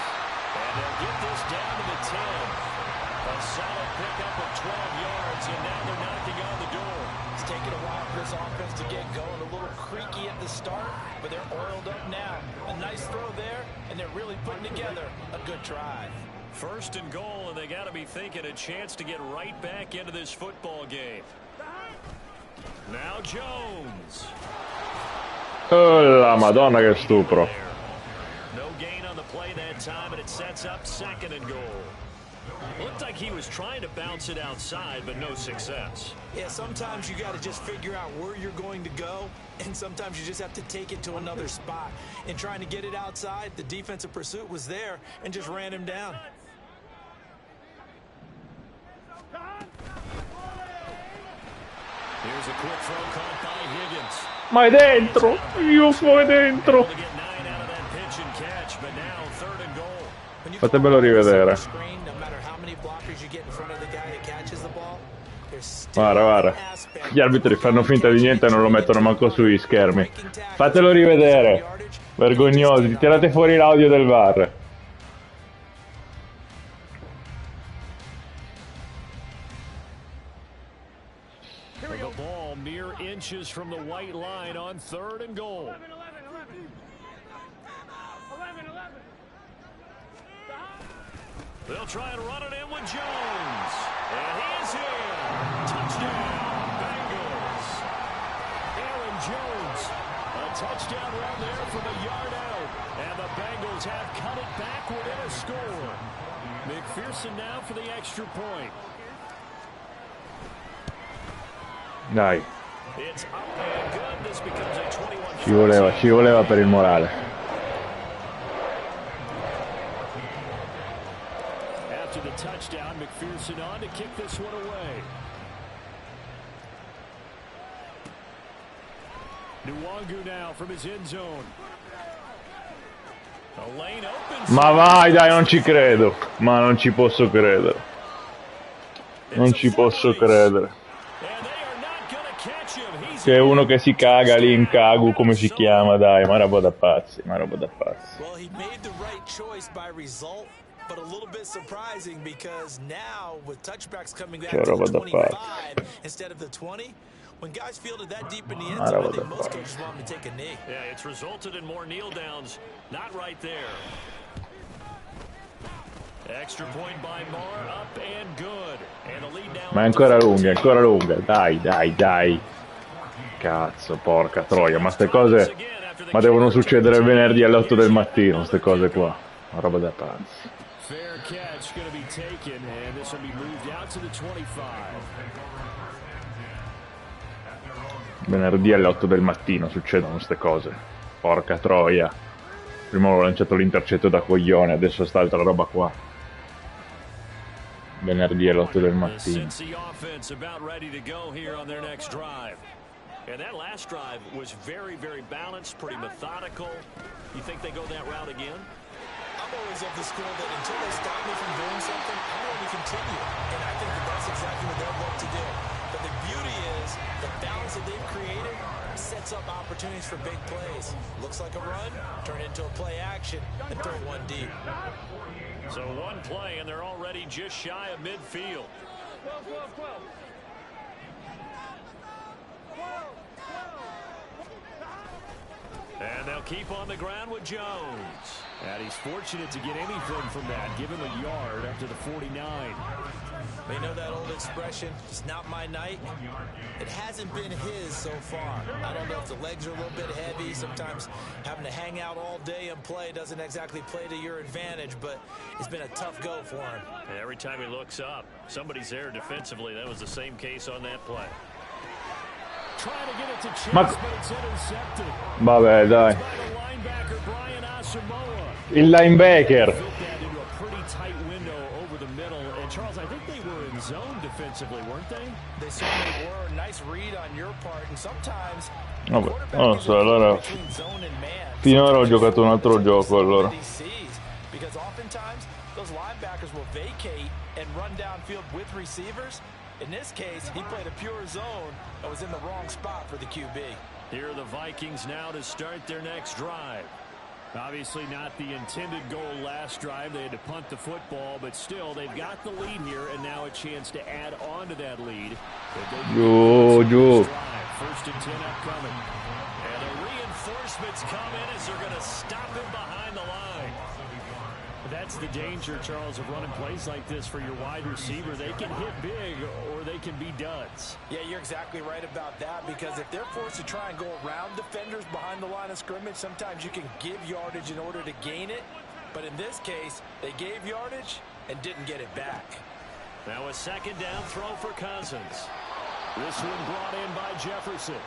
And they'll get this down to the 10. A solid pickup of 12 yards, and now they're knocking on the door. It's taken a while for this offense to get going. A little creaky at the start, but they're oiled up now. A nice throw there, and they're really putting together a good drive. First and goal, and they got to be thinking a chance to get right back into this football game. Now Jones. Oh la Madonna che stupro. No gain on the play that time, and it sets up second and goal. Looked like he was trying to bounce it outside, but no success. Yeah, sometimes you got to just figure out where you're going to go, and sometimes you just have to take it to another spot. In trying to get it outside, the defensive pursuit was there and just ran him down. Here's a quick throw caught by Higgins. Ma è dentro! Io fuori dentro! Fatemelo rivedere. Guarda, guarda. Gli arbitri fanno finta di niente e non lo mettono manco sui schermi. Fatelo rivedere. Vergognosi. Tirate fuori l'audio del VAR. The ball mere inches from the white line on third and goal. 11. They'll try and run it in with Jones. And he is in. Touchdown, Bengals. Aaron Jones. A touchdown run there from a yard out. And the Bengals have cut it back within a score. McPherson now for the extra point. Dai. It's up and good. This becomes a 21. Ci voleva per il morale. After the touchdown, McPherson on to kick this one away. Nwangu now from his end zone. The lane opens. Ma vai, dai, non ci credo. Ma non ci posso credere. Non ci posso credere. C'è uno che si caga lì in Kagu, come si chiama, dai, ma roba da pazzi, ma roba da pazzi. Well, he made the right choice by result, but a little bit surprising because now with touchbacks coming back to the 25 instead of the 20, when guys fielded that deep in the end zone, I think most coaches want them to take a knee. Yeah, it's resulted in more kneel downs. Not right there. Extra point by Moore, up and good. And the lead down. Ma è ancora lunga, dai. Cazzo, porca troia, ma ste cose, ma devono succedere il venerdì alle 8 del mattino, ste cose qua, una roba da pazzi. Venerdì alle 8 del mattino succedono ste cose. Porca troia. Prima ho lanciato l'intercetto da coglione, adesso sta altra roba qua. Venerdì alle 8 del mattino. And that last drive was very, very balanced, pretty methodical. You think they go that route again? I'm always of the school that until they stop me from doing something, I'm going to continue. And I think that that's exactly what they'll look to do. But the beauty is the balance that they've created sets up opportunities for big plays. Looks like a run, turn into a play action, and throw one deep. So one play, and they're already just shy of midfield. 12. And they'll keep on the ground with Jones. And he's fortunate to get anything from that. Give him a yard up to the 49. They know that old expression, it's not my night. It hasn't been his so far. I don't know if the legs are a little bit heavy. Sometimes having to hang out all day and play doesn't exactly play to your advantage, but it's been a tough go for him. And every time he looks up, somebody's there defensively. That was the same case on that play. Trying to get it to Chase, but it's intercepted. Vabbè, dai. Il linebacker. Tight window over the middle, and Charles, I think they were in zone defensively, weren't they? They certainly were. Nice read on your part, and sometimes vabbè, non lo so, allora finora ho giocato un altro gioco, allora. Because oftentimes those linebackers will vacate and run downfield with receivers. In this case, he played a pure zone and was in the wrong spot for the QB. Here are the Vikings now to start their next drive. Obviously not the intended goal last drive. They had to punt the football, but still, they've got the lead here, and now a chance to add on to that lead. First and 10 upcoming. And the reinforcements come in as they're going to stop him behind the line. That's the danger, Charles, of running plays like this for your wide receiver. They can hit big or they can be duds. Yeah, you're exactly right about that, because if they're forced to try and go around defenders behind the line of scrimmage, sometimes you can give yardage in order to gain it. But in this case, they gave yardage and didn't get it back. Now a second down throw for Cousins. This one brought in by Jefferson.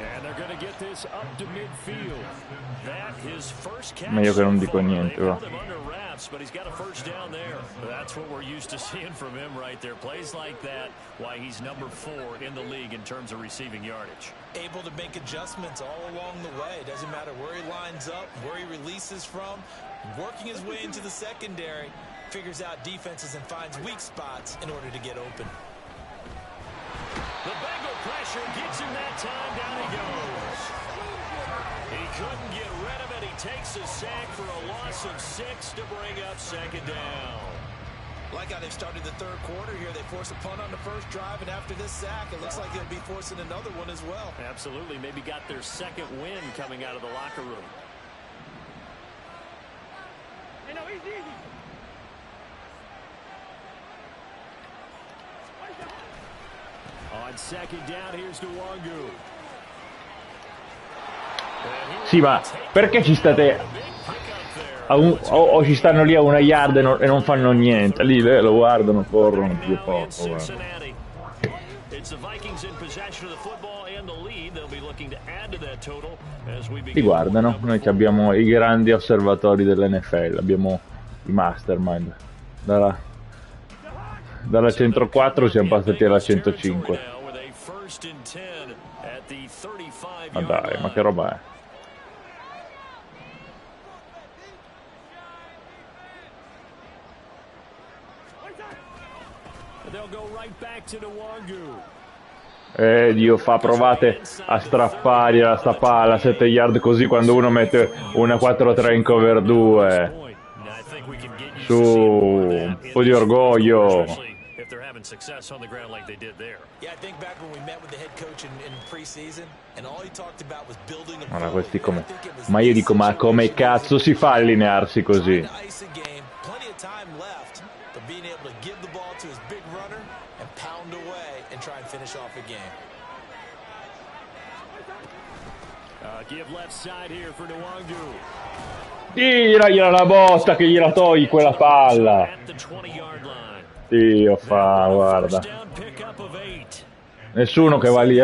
And they're going to get this up to midfield. That his first catch. Meglio che non dico niente, va. But he's got a first down there. That's what we're used to seeing from him right there. Plays like that, why he's number 4 in the league in terms of receiving yardage. Able to make adjustments all along the way. Doesn't matter where he lines up, where he releases from. Working his way into the secondary, figures out defenses and finds weak spots in order to get open. The Bengal pressure gets him that time. Down he goes. He couldn't get rid of it. He takes a sack for a loss of 6 to bring up second down. Like how they've started the third quarter here. They force a punt on the first drive, and after this sack, it looks like they'll be forcing another one as well. Absolutely. Maybe got their second win coming out of the locker room. On second down, here's Nwangu. Sì, ma perché ci state o ci stanno lì a 1 yard e non fanno niente? Lì lo guardano, corrono più poco. Li guardano, noi che abbiamo i grandi osservatori dell'NFL, abbiamo i mastermind. Dalla 104 siamo passati alla 105. Ma dai, ma che roba è? Dio, provate a strappargli la sta palla a 7 yard così quando uno mette una 4-3 in cover 2. Su, un po' di orgoglio. Guarda questi come... Ma io dico, ma come cazzo si fa a allinearsi così? Tiragli la botta che gliela togli quella palla. Dio fa, guarda. Nessuno che va lì,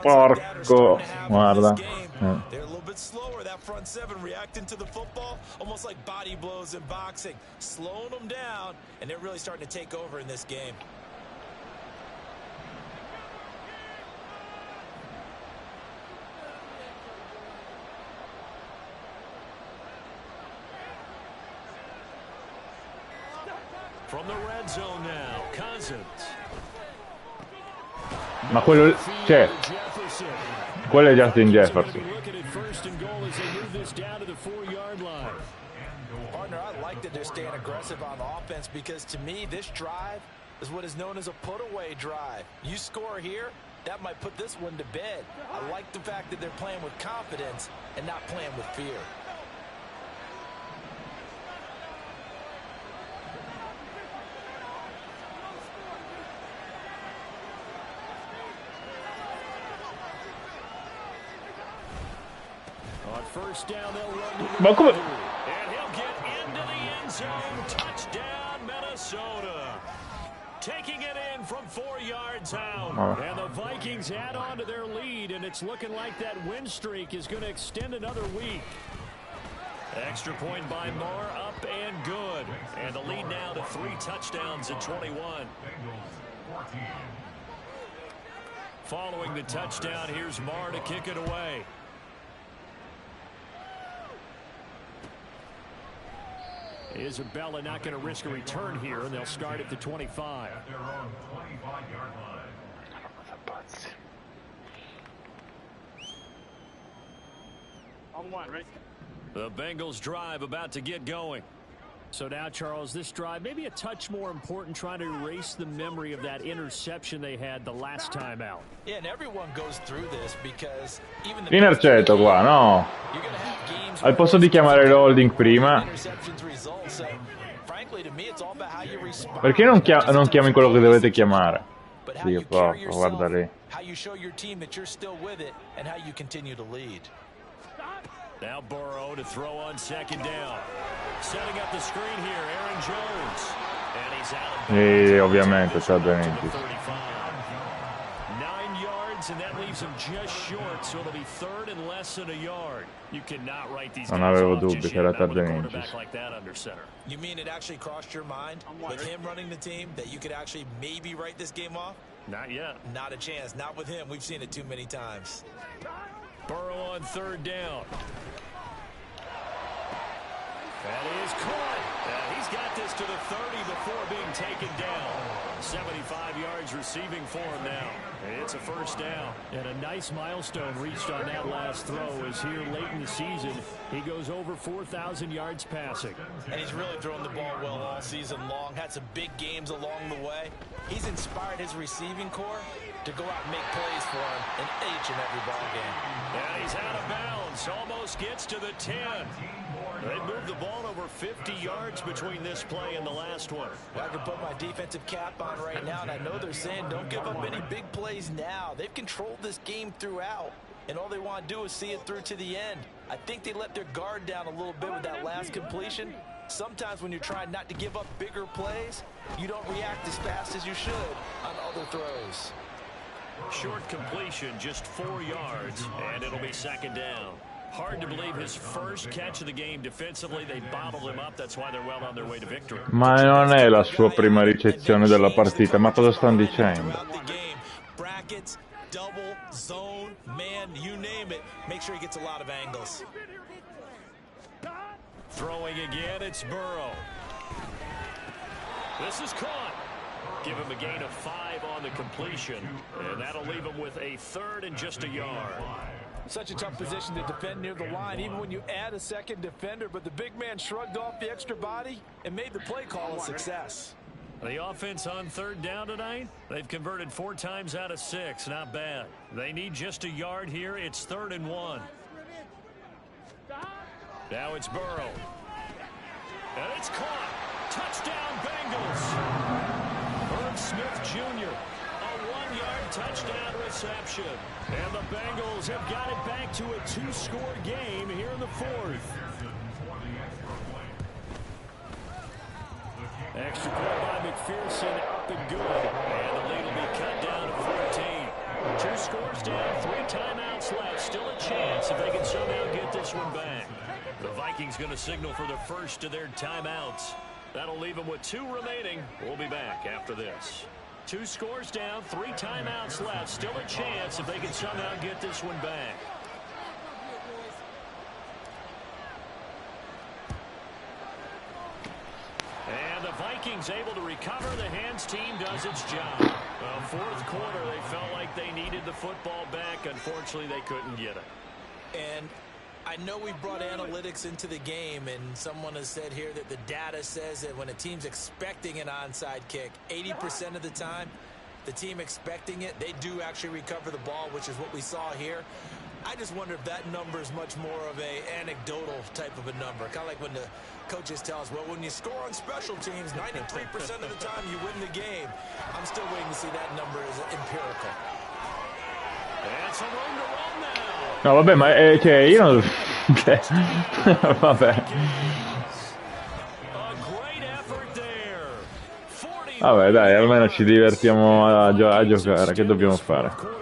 porco, guarda. They're a little bit slower, that front seven, reacting to the football, almost like body blows in boxing, slowing them down, and they're really starting to take over in this game. From the red zone now, Cousins. Ma quello c'è. Quello è Justin Jefferson. Partner, I like that they're staying aggressive on offense because to me, this drive is what is known as a put-away drive. You score here, that might put this one to bed. I like the fact that they're playing with confidence and not playing with fear. Ma come? And he'll get into the end zone. Touchdown, Minnesota. Taking it in from 4 yards out. And the Vikings add on to their lead, and it's looking like that win streak is going to extend another week. Extra point by Moore, up and good. And the lead now to 3 touchdowns at 21. Following the touchdown, here's Moore to kick it away. Isabella not going to risk a return here, and they'll start at the 25. On one, right? The Bengals drive about to get going. So now, Charles, this drive maybe a touch more important, trying to erase the memory of that interception they had the last time out. Yeah, and everyone goes through this because even the L'inercetto qua, no? Al posto di chiamare l'holding prima. Perché non chiami quello che dovete chiamare? Sì, proprio, guarda lì. How you show your team that you're still with it and how you continue to lead. Now Burrow to throw on second down. Setting up the screen here, Aaron Jones. And he's out of bounds. E ovviamente c'ha Benedis. 9 yards, and that leaves him just short, so it'll be third and less than a yard. You cannot write these Non guys avevo off dubbi just che era yet, not with a Benedis. quarterback like that under center. You mean it actually crossed your mind with him running the team that you could actually maybe write this game off? Not yet. Not a chance. Not with him. We've seen it too many times. Burrow on third down. That is caught. He's got this to the 30 before being taken down. 75 yards receiving for him now. It's a first down. And a nice milestone reached on that last throw is here late in the season. He goes over 4,000 yards passing. And he's really thrown the ball well all season long. Had some big games along the way. He's inspired his receiving corps to go out and make plays for him in each and every ball game. And he's out of bounds. Almost gets to the 10. They moved the ball over 50 yards between this play and the last one. Well, I can put my defensive cap on right now, and I know they're saying don't give up any big plays now. They've controlled this game throughout, and all they want to do is see it through to the end. I think they let their guard down a little bit with that last completion. Sometimes when you're trying not to give up bigger plays, you don't react as fast as you should on other throws. Short completion, just 4 yards, and it'll be second down. Hard to believe his first catch of the game defensively. They bottled him up. That's why they're well on their way to victory. Ma non è la sua prima ricezione della partita. Ma cosa stanno dicendo? Brackets, double, zone, man, you name it. Make sure he gets a lot of angles. Throwing again, it's Burrow. This is caught. Give him a gain of 5 on the completion, and that'll leave him with a third and just a yard. Such a tough position to defend near the line, even when you add a second defender, but the big man shrugged off the extra body and made the play call a success. The offense on third down tonight, they've converted 4 times out of 6. Not bad. They need just a yard here. It's 3rd and 1. Now it's Burrow. And it's caught. Touchdown, Bengals. Herb Smith Jr., a 1-yard touchdown reception. And the Bengals have got it back to a 2-score game here in the 4th. Extra point by McPherson, up and good. And the lead will be cut down to 14. 2 scores down, 3 timeouts timeouts left. Still a chance if they can somehow get this one back. The Vikings going to signal for the first of their timeouts. That'll leave them with 2 remaining. We'll be back after this. 2 scores down, 3 timeouts left. Still a chance if they can somehow get this one back. And the Vikings able to recover. The hands team does its job. Well, fourth quarter, they felt like they needed the football back. Unfortunately, they couldn't get it. And I know we brought analytics into the game, and someone has said here that the data says that when a team's expecting an onside kick, 80% of the time, the team expecting it, they do actually recover the ball, which is what we saw here. I just wonder if that number is much more of a anecdotal type of a number. Kind of like when the coaches tell us, well, when you score on special teams, 93% of the time you win the game. I'm still waiting to see that number as empirical. And some room to run now. No, vabbè, ma cioè, io non... vabbè. Vabbè, dai, almeno ci divertiamo a giocare. Che dobbiamo fare?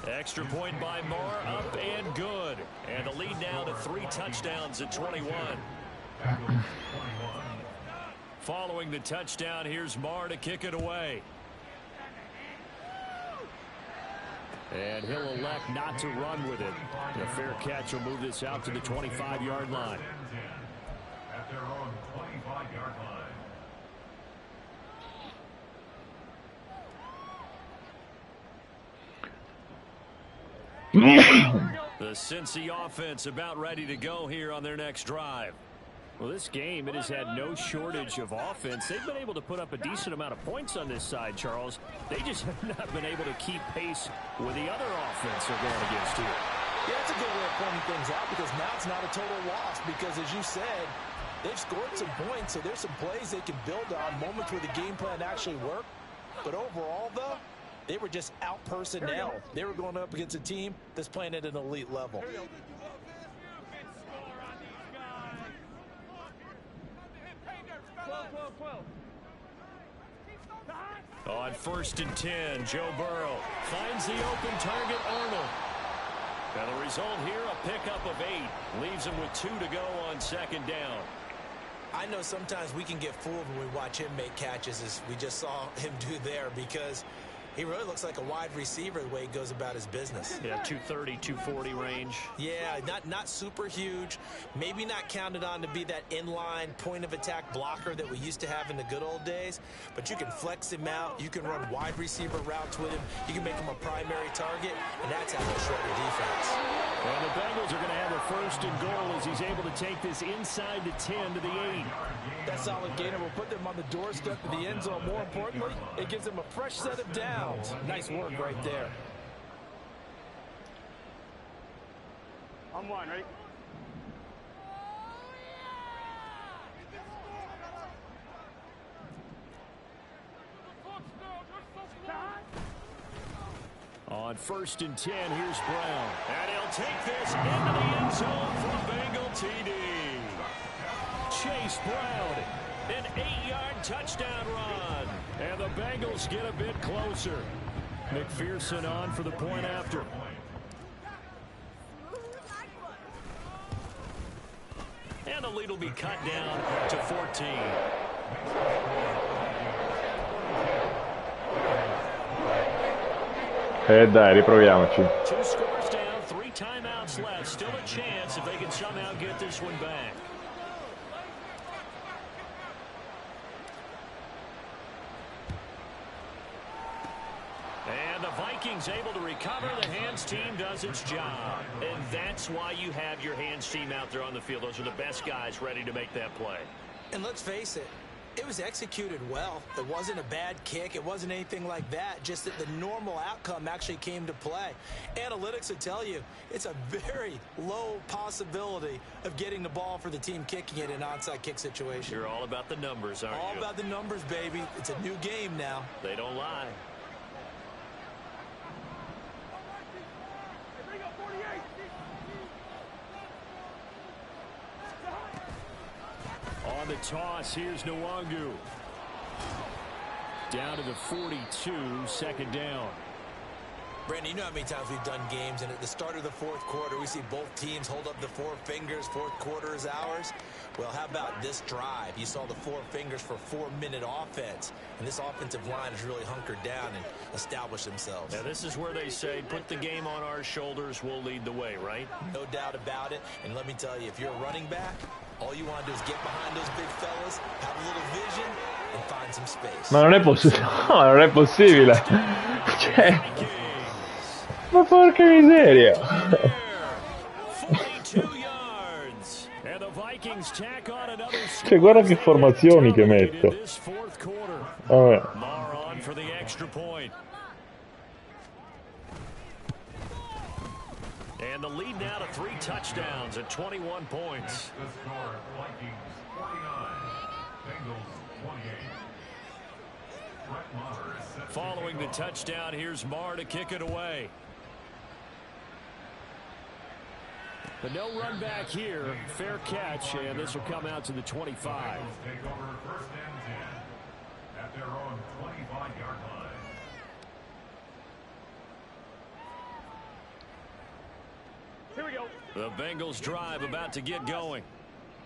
Extra point by Moore, up and good. And the lead now to 3 touchdowns at 21. Following the touchdown, here's Moore to kick it away. And he'll elect not to run with it. A fair catch will move this out to the 25-yard line. At their own 25-yard line. The Cincy offense about ready to go here on their next drive. Well, this game, it has had no shortage of offense. They've been able to put up a decent amount of points on this side, Charles. They just have not been able to keep pace with the other offense they're going against here. Yeah, that's a good way of pointing things out, because now it's not a total loss, because as you said, they've scored some points, so there's some plays they can build on, moments where the game plan actually worked. But overall, though, they were just out-personnel. They were going up against a team that's playing at an elite level. On 1st and 10, Joe Burrow finds the open target, Arnold. And the result here, a pickup of 8. Leaves him with 2 to go on 2nd down. I know sometimes we can get fooled when we watch him make catches, as we just saw him do there, because he really looks like a wide receiver the way he goes about his business. Yeah, 230, 240 range. Yeah, not super huge. Maybe not counted on to be that inline point-of-attack blocker that we used to have in the good old days. But you can flex him out. You can run wide receiver routes with him. You can make him a primary target, and that's how they shred the defense. Well, the Bengals are going to have a 1st and goal as he's able to take this inside the 10 to the 8. That solid gainer will put them on the doorstep of the end zone. More importantly, it gives them a fresh set of downs. Nice work right there. On 1, ready? On 1st and 10, here's Brown. And he'll take this into the end zone for Bengal TD. Chase Brown, an 8-yard touchdown run. And the Bengals get a bit closer. McPherson on for the point after. And the lead will be cut down to 14. Dai, riproviamoci. 2 scores down, 3 timeouts left. Still a chance if they can somehow get this one back. And the Vikings able to recover. The hands team does its job. And that's why you have your hands team out there on the field. Those are the best guys ready to make that play. And let's face it, it was executed well. It wasn't a bad kick. It wasn't anything like that. Just that the normal outcome actually came to play. Analytics will tell you it's a very low possibility of getting the ball for the team kicking it in an onside kick situation. You're all about the numbers, aren't you? All about the numbers, baby. It's a new game now. They don't lie. On the toss, here's Nwangu. Down to the 42, second down. Brandon, you know how many times we've done games, and at the start of the fourth quarter, we see both teams hold up the four fingers, fourth quarter is ours. Well, how about this drive? You saw the four fingers for 4-minute offense, and this offensive line has really hunkered down and established themselves. Now, this is where they say, put the game on our shoulders, we'll lead the way, right? No doubt about it, and let me tell you, if you're a running back, all you want to do is get behind those big fellas, have a little vision, and find some space. Ma non è possibile. No, non è possibile. Cioè, ma porca miseria. Cioè, guarda che formazioni che metto. Vabbè. And the lead now to 3 touchdowns at 21 points. The score, Vikings 49, Bengals 28. Following the touchdown, here's Marr to kick it away. But no run back here. Fair catch, and this will come out to the 25. Bengals take over first and 10 at their own 25-yard line. Here we go. The Bengals drive about to get going.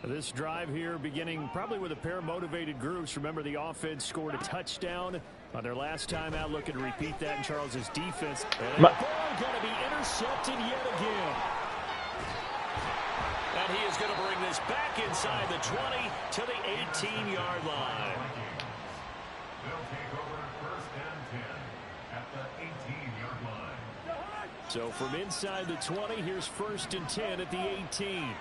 This drive here beginning probably with a pair of motivated groups. Remember, the offense scored a touchdown on their last time out. Looking to repeat that in Charles's defense. And the ball going to be intercepted yet again. And he is going to bring this back inside the 20 to the 18-yard line. They'll take over first and 10 at the 18-yard line. So from inside the 20, here's first and 10 at the 18.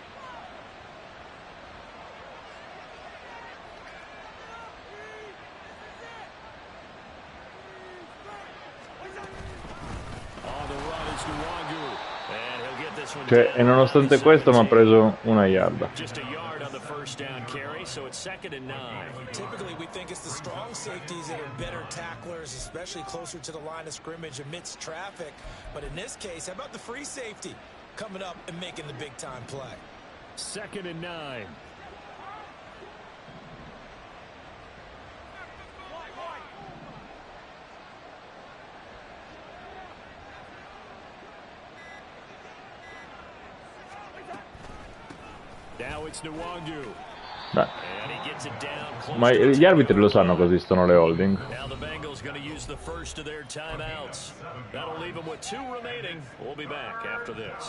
Cioè, e nonostante questo mi ha preso una yarda. Just a yard on the first down carry, so it's 2nd and 9. Typically, we think it's the strong safeties that are better tacklers, especially closer to the line of scrimmage amidst traffic. But in this case, how about the free safety coming up and making the big-time play? 2nd and 9. Now it's Nwangu. Beh. Ma gli arbitri lo sanno così sono le holding. Now the Bengals going to use the first of their timeouts. That'll leave them with 2 remaining. We'll be back after this.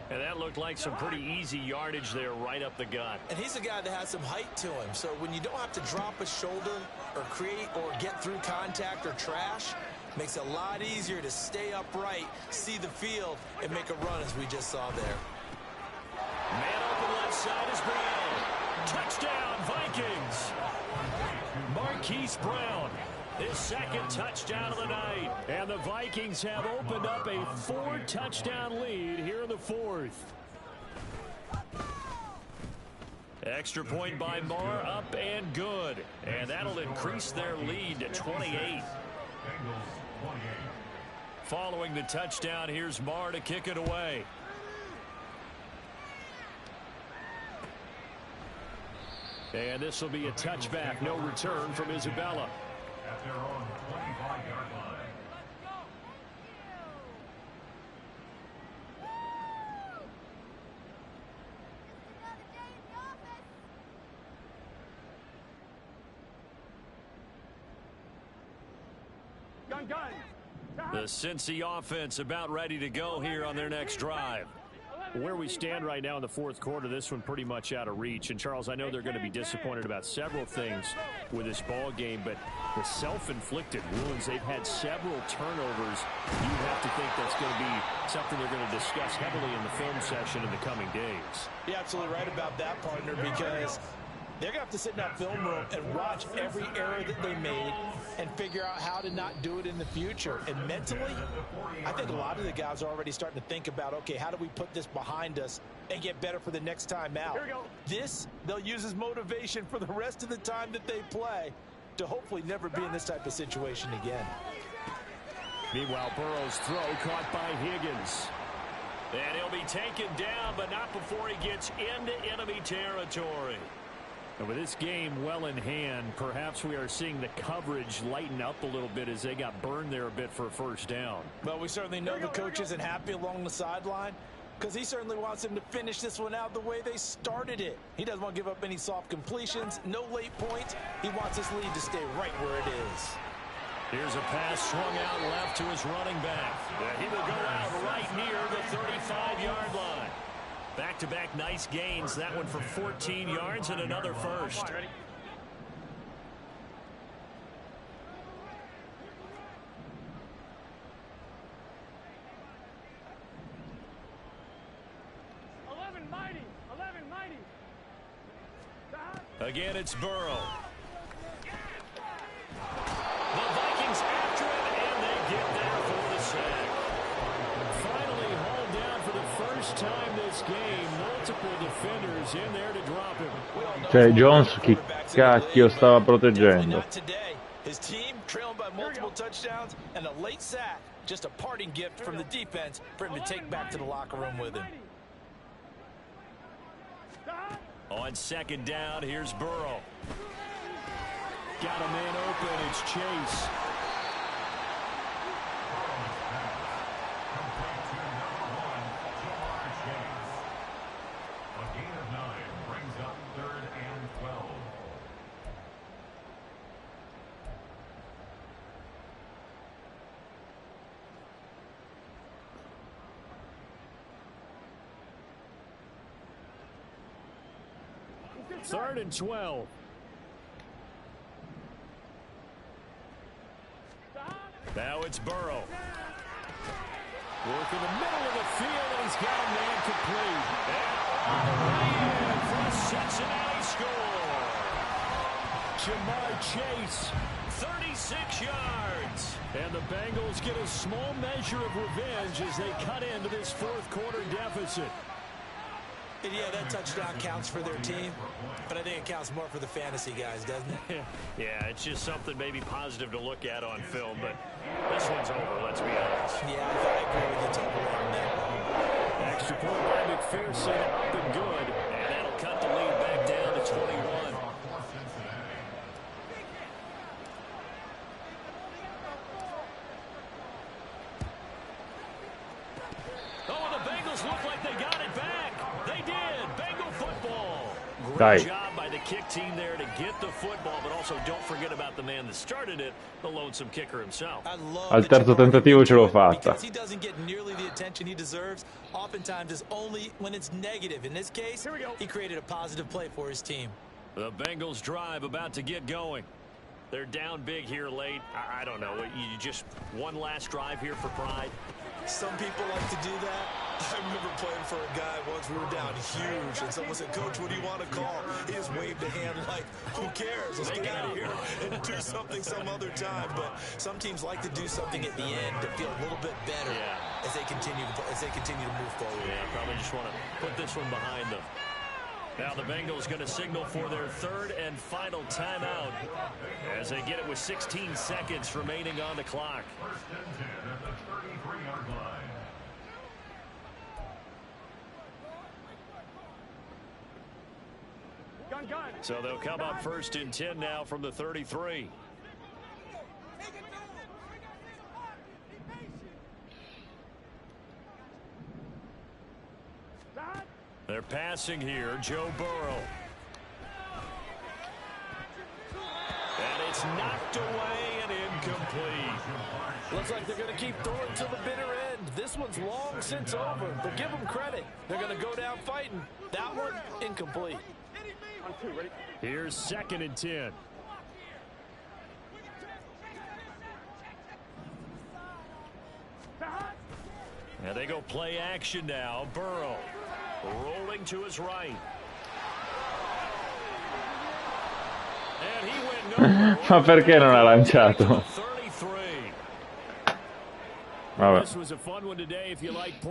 And that looked like some pretty easy yardage there right up the gut. And he's a guy that has some height to him, so when you don't have to drop a shoulder or create or get through contact or trash, makes it a lot easier to stay upright, see the field, and make a run as we just saw there. Man open left side is Brown. Touchdown, Vikings. Marquise Brown, his 2nd touchdown of the night. And the Vikings have opened up a 4-touchdown lead here in the 4th. Extra point by Marr, up and good. And that'll increase their lead to 28. Following the touchdown, here's Marr to kick it away. And this will be a touchback, no return from Isabella. At their own 25-yard line. The Cincy offense about ready to go here on their next drive. Where we stand right now in the 4th quarter, this one pretty much out of reach. And, Charles, I know they're going to be disappointed about several things with this ball game, but the self-inflicted wounds, they've had several turnovers. You have to think that's going to be something they're going to discuss heavily in the film session in the coming days. You're absolutely right about that, partner, because they're going to have to sit in that film room and watch every error that they made and figure out how to not do it in the future. And mentally, I think a lot of the guys are already starting to think about, okay, how do we put this behind us and get better for the next time out? This, they'll use as motivation for the rest of the time that they play to hopefully never be in this type of situation again. Meanwhile, Burrow's throw caught by Higgins. And he'll be taken down, but not before he gets into enemy territory. And with this game well in hand, perhaps we are seeing the coverage lighten up a little bit as they got burned there a bit for a first down. Well, we certainly know the coach isn't happy along the sideline because he certainly wants them to finish this one out the way they started it. He doesn't want to give up any soft completions, no late points. He wants his lead to stay right where it is. Here's a pass swung out left to his running back. He will go out right near the 35-yard line. Back-to-back nice gains. That one for 14 yards and another first. Again, it's Burrow. The Vikings after it, and they get there for the sack. Finally hauled down for the first time this game. Multiple defenders in there to drop him. Cioè, Jones chi cacchio stava proteggendo? His team trailing by multiple touchdowns and a late sack. Just a parting gift from the defense for him to take back to the locker room with him. On second down, here's Burrow. Got a man open. It's Chase. A gain of 9 brings up 3rd and 12. Third and 12. Now it's Burrow. Work in the middle of the field, and he's got a man complete. And all the way in for a Cincinnati score. Jamar Chase, 36 yards. and the Bengals get a small measure of revenge as they cut into this fourth quarter deficit. And yeah, that touchdown counts for their team, but I think it counts more for the fantasy guys, doesn't it? Yeah, it's just something maybe positive to look at on film, but this one's over, let's be honest. Yeah, I agree with you totally on that. Extra point by McPherson, up and good. And that'll cut the lead back down to 21. Oh, the Bengals look like they got it back. They did. Bengal football. Great job by the kick team there to get the football, but also don't forget about the man that started it, the lonesome kicker himself. Al terzo tentativo ce l'ho fatta. Because he doesn't get nearly the attention he deserves. Oftentimes it's only when it's negative. In this case, he created a positive play for his team. The Bengals drive about to get going. They're down big here late. I don't know. You just one last drive here for pride. Some people like to do that. I remember playing for a guy once. We were down huge, and someone said, "Coach, what do you want to call?" He just waved a hand like, "Who cares? Let's get out of here and do something some other time." But some teams like to do something at the end to feel a little bit better as they continue to move forward. Yeah, probably just want to put this one behind them. Now the Bengals going to signal for their third and final timeout as they get it with 16 seconds remaining on the clock. 1st and 10 at the 33-yard line. So they'll come up 1st and 10 now from the 33. They're passing here, Joe Burrow. And it's knocked away and incomplete. Looks like they're going to keep throwing to the bitter end. This one's long since over, but give them credit. They're going to go down fighting. That one, incomplete. Here's 2nd and 10. And they go play action now. Burrow rolling to his right. And he went nowhere. Ma perché non ha lanciato? 33. Vabbè. This was a fun one today if you like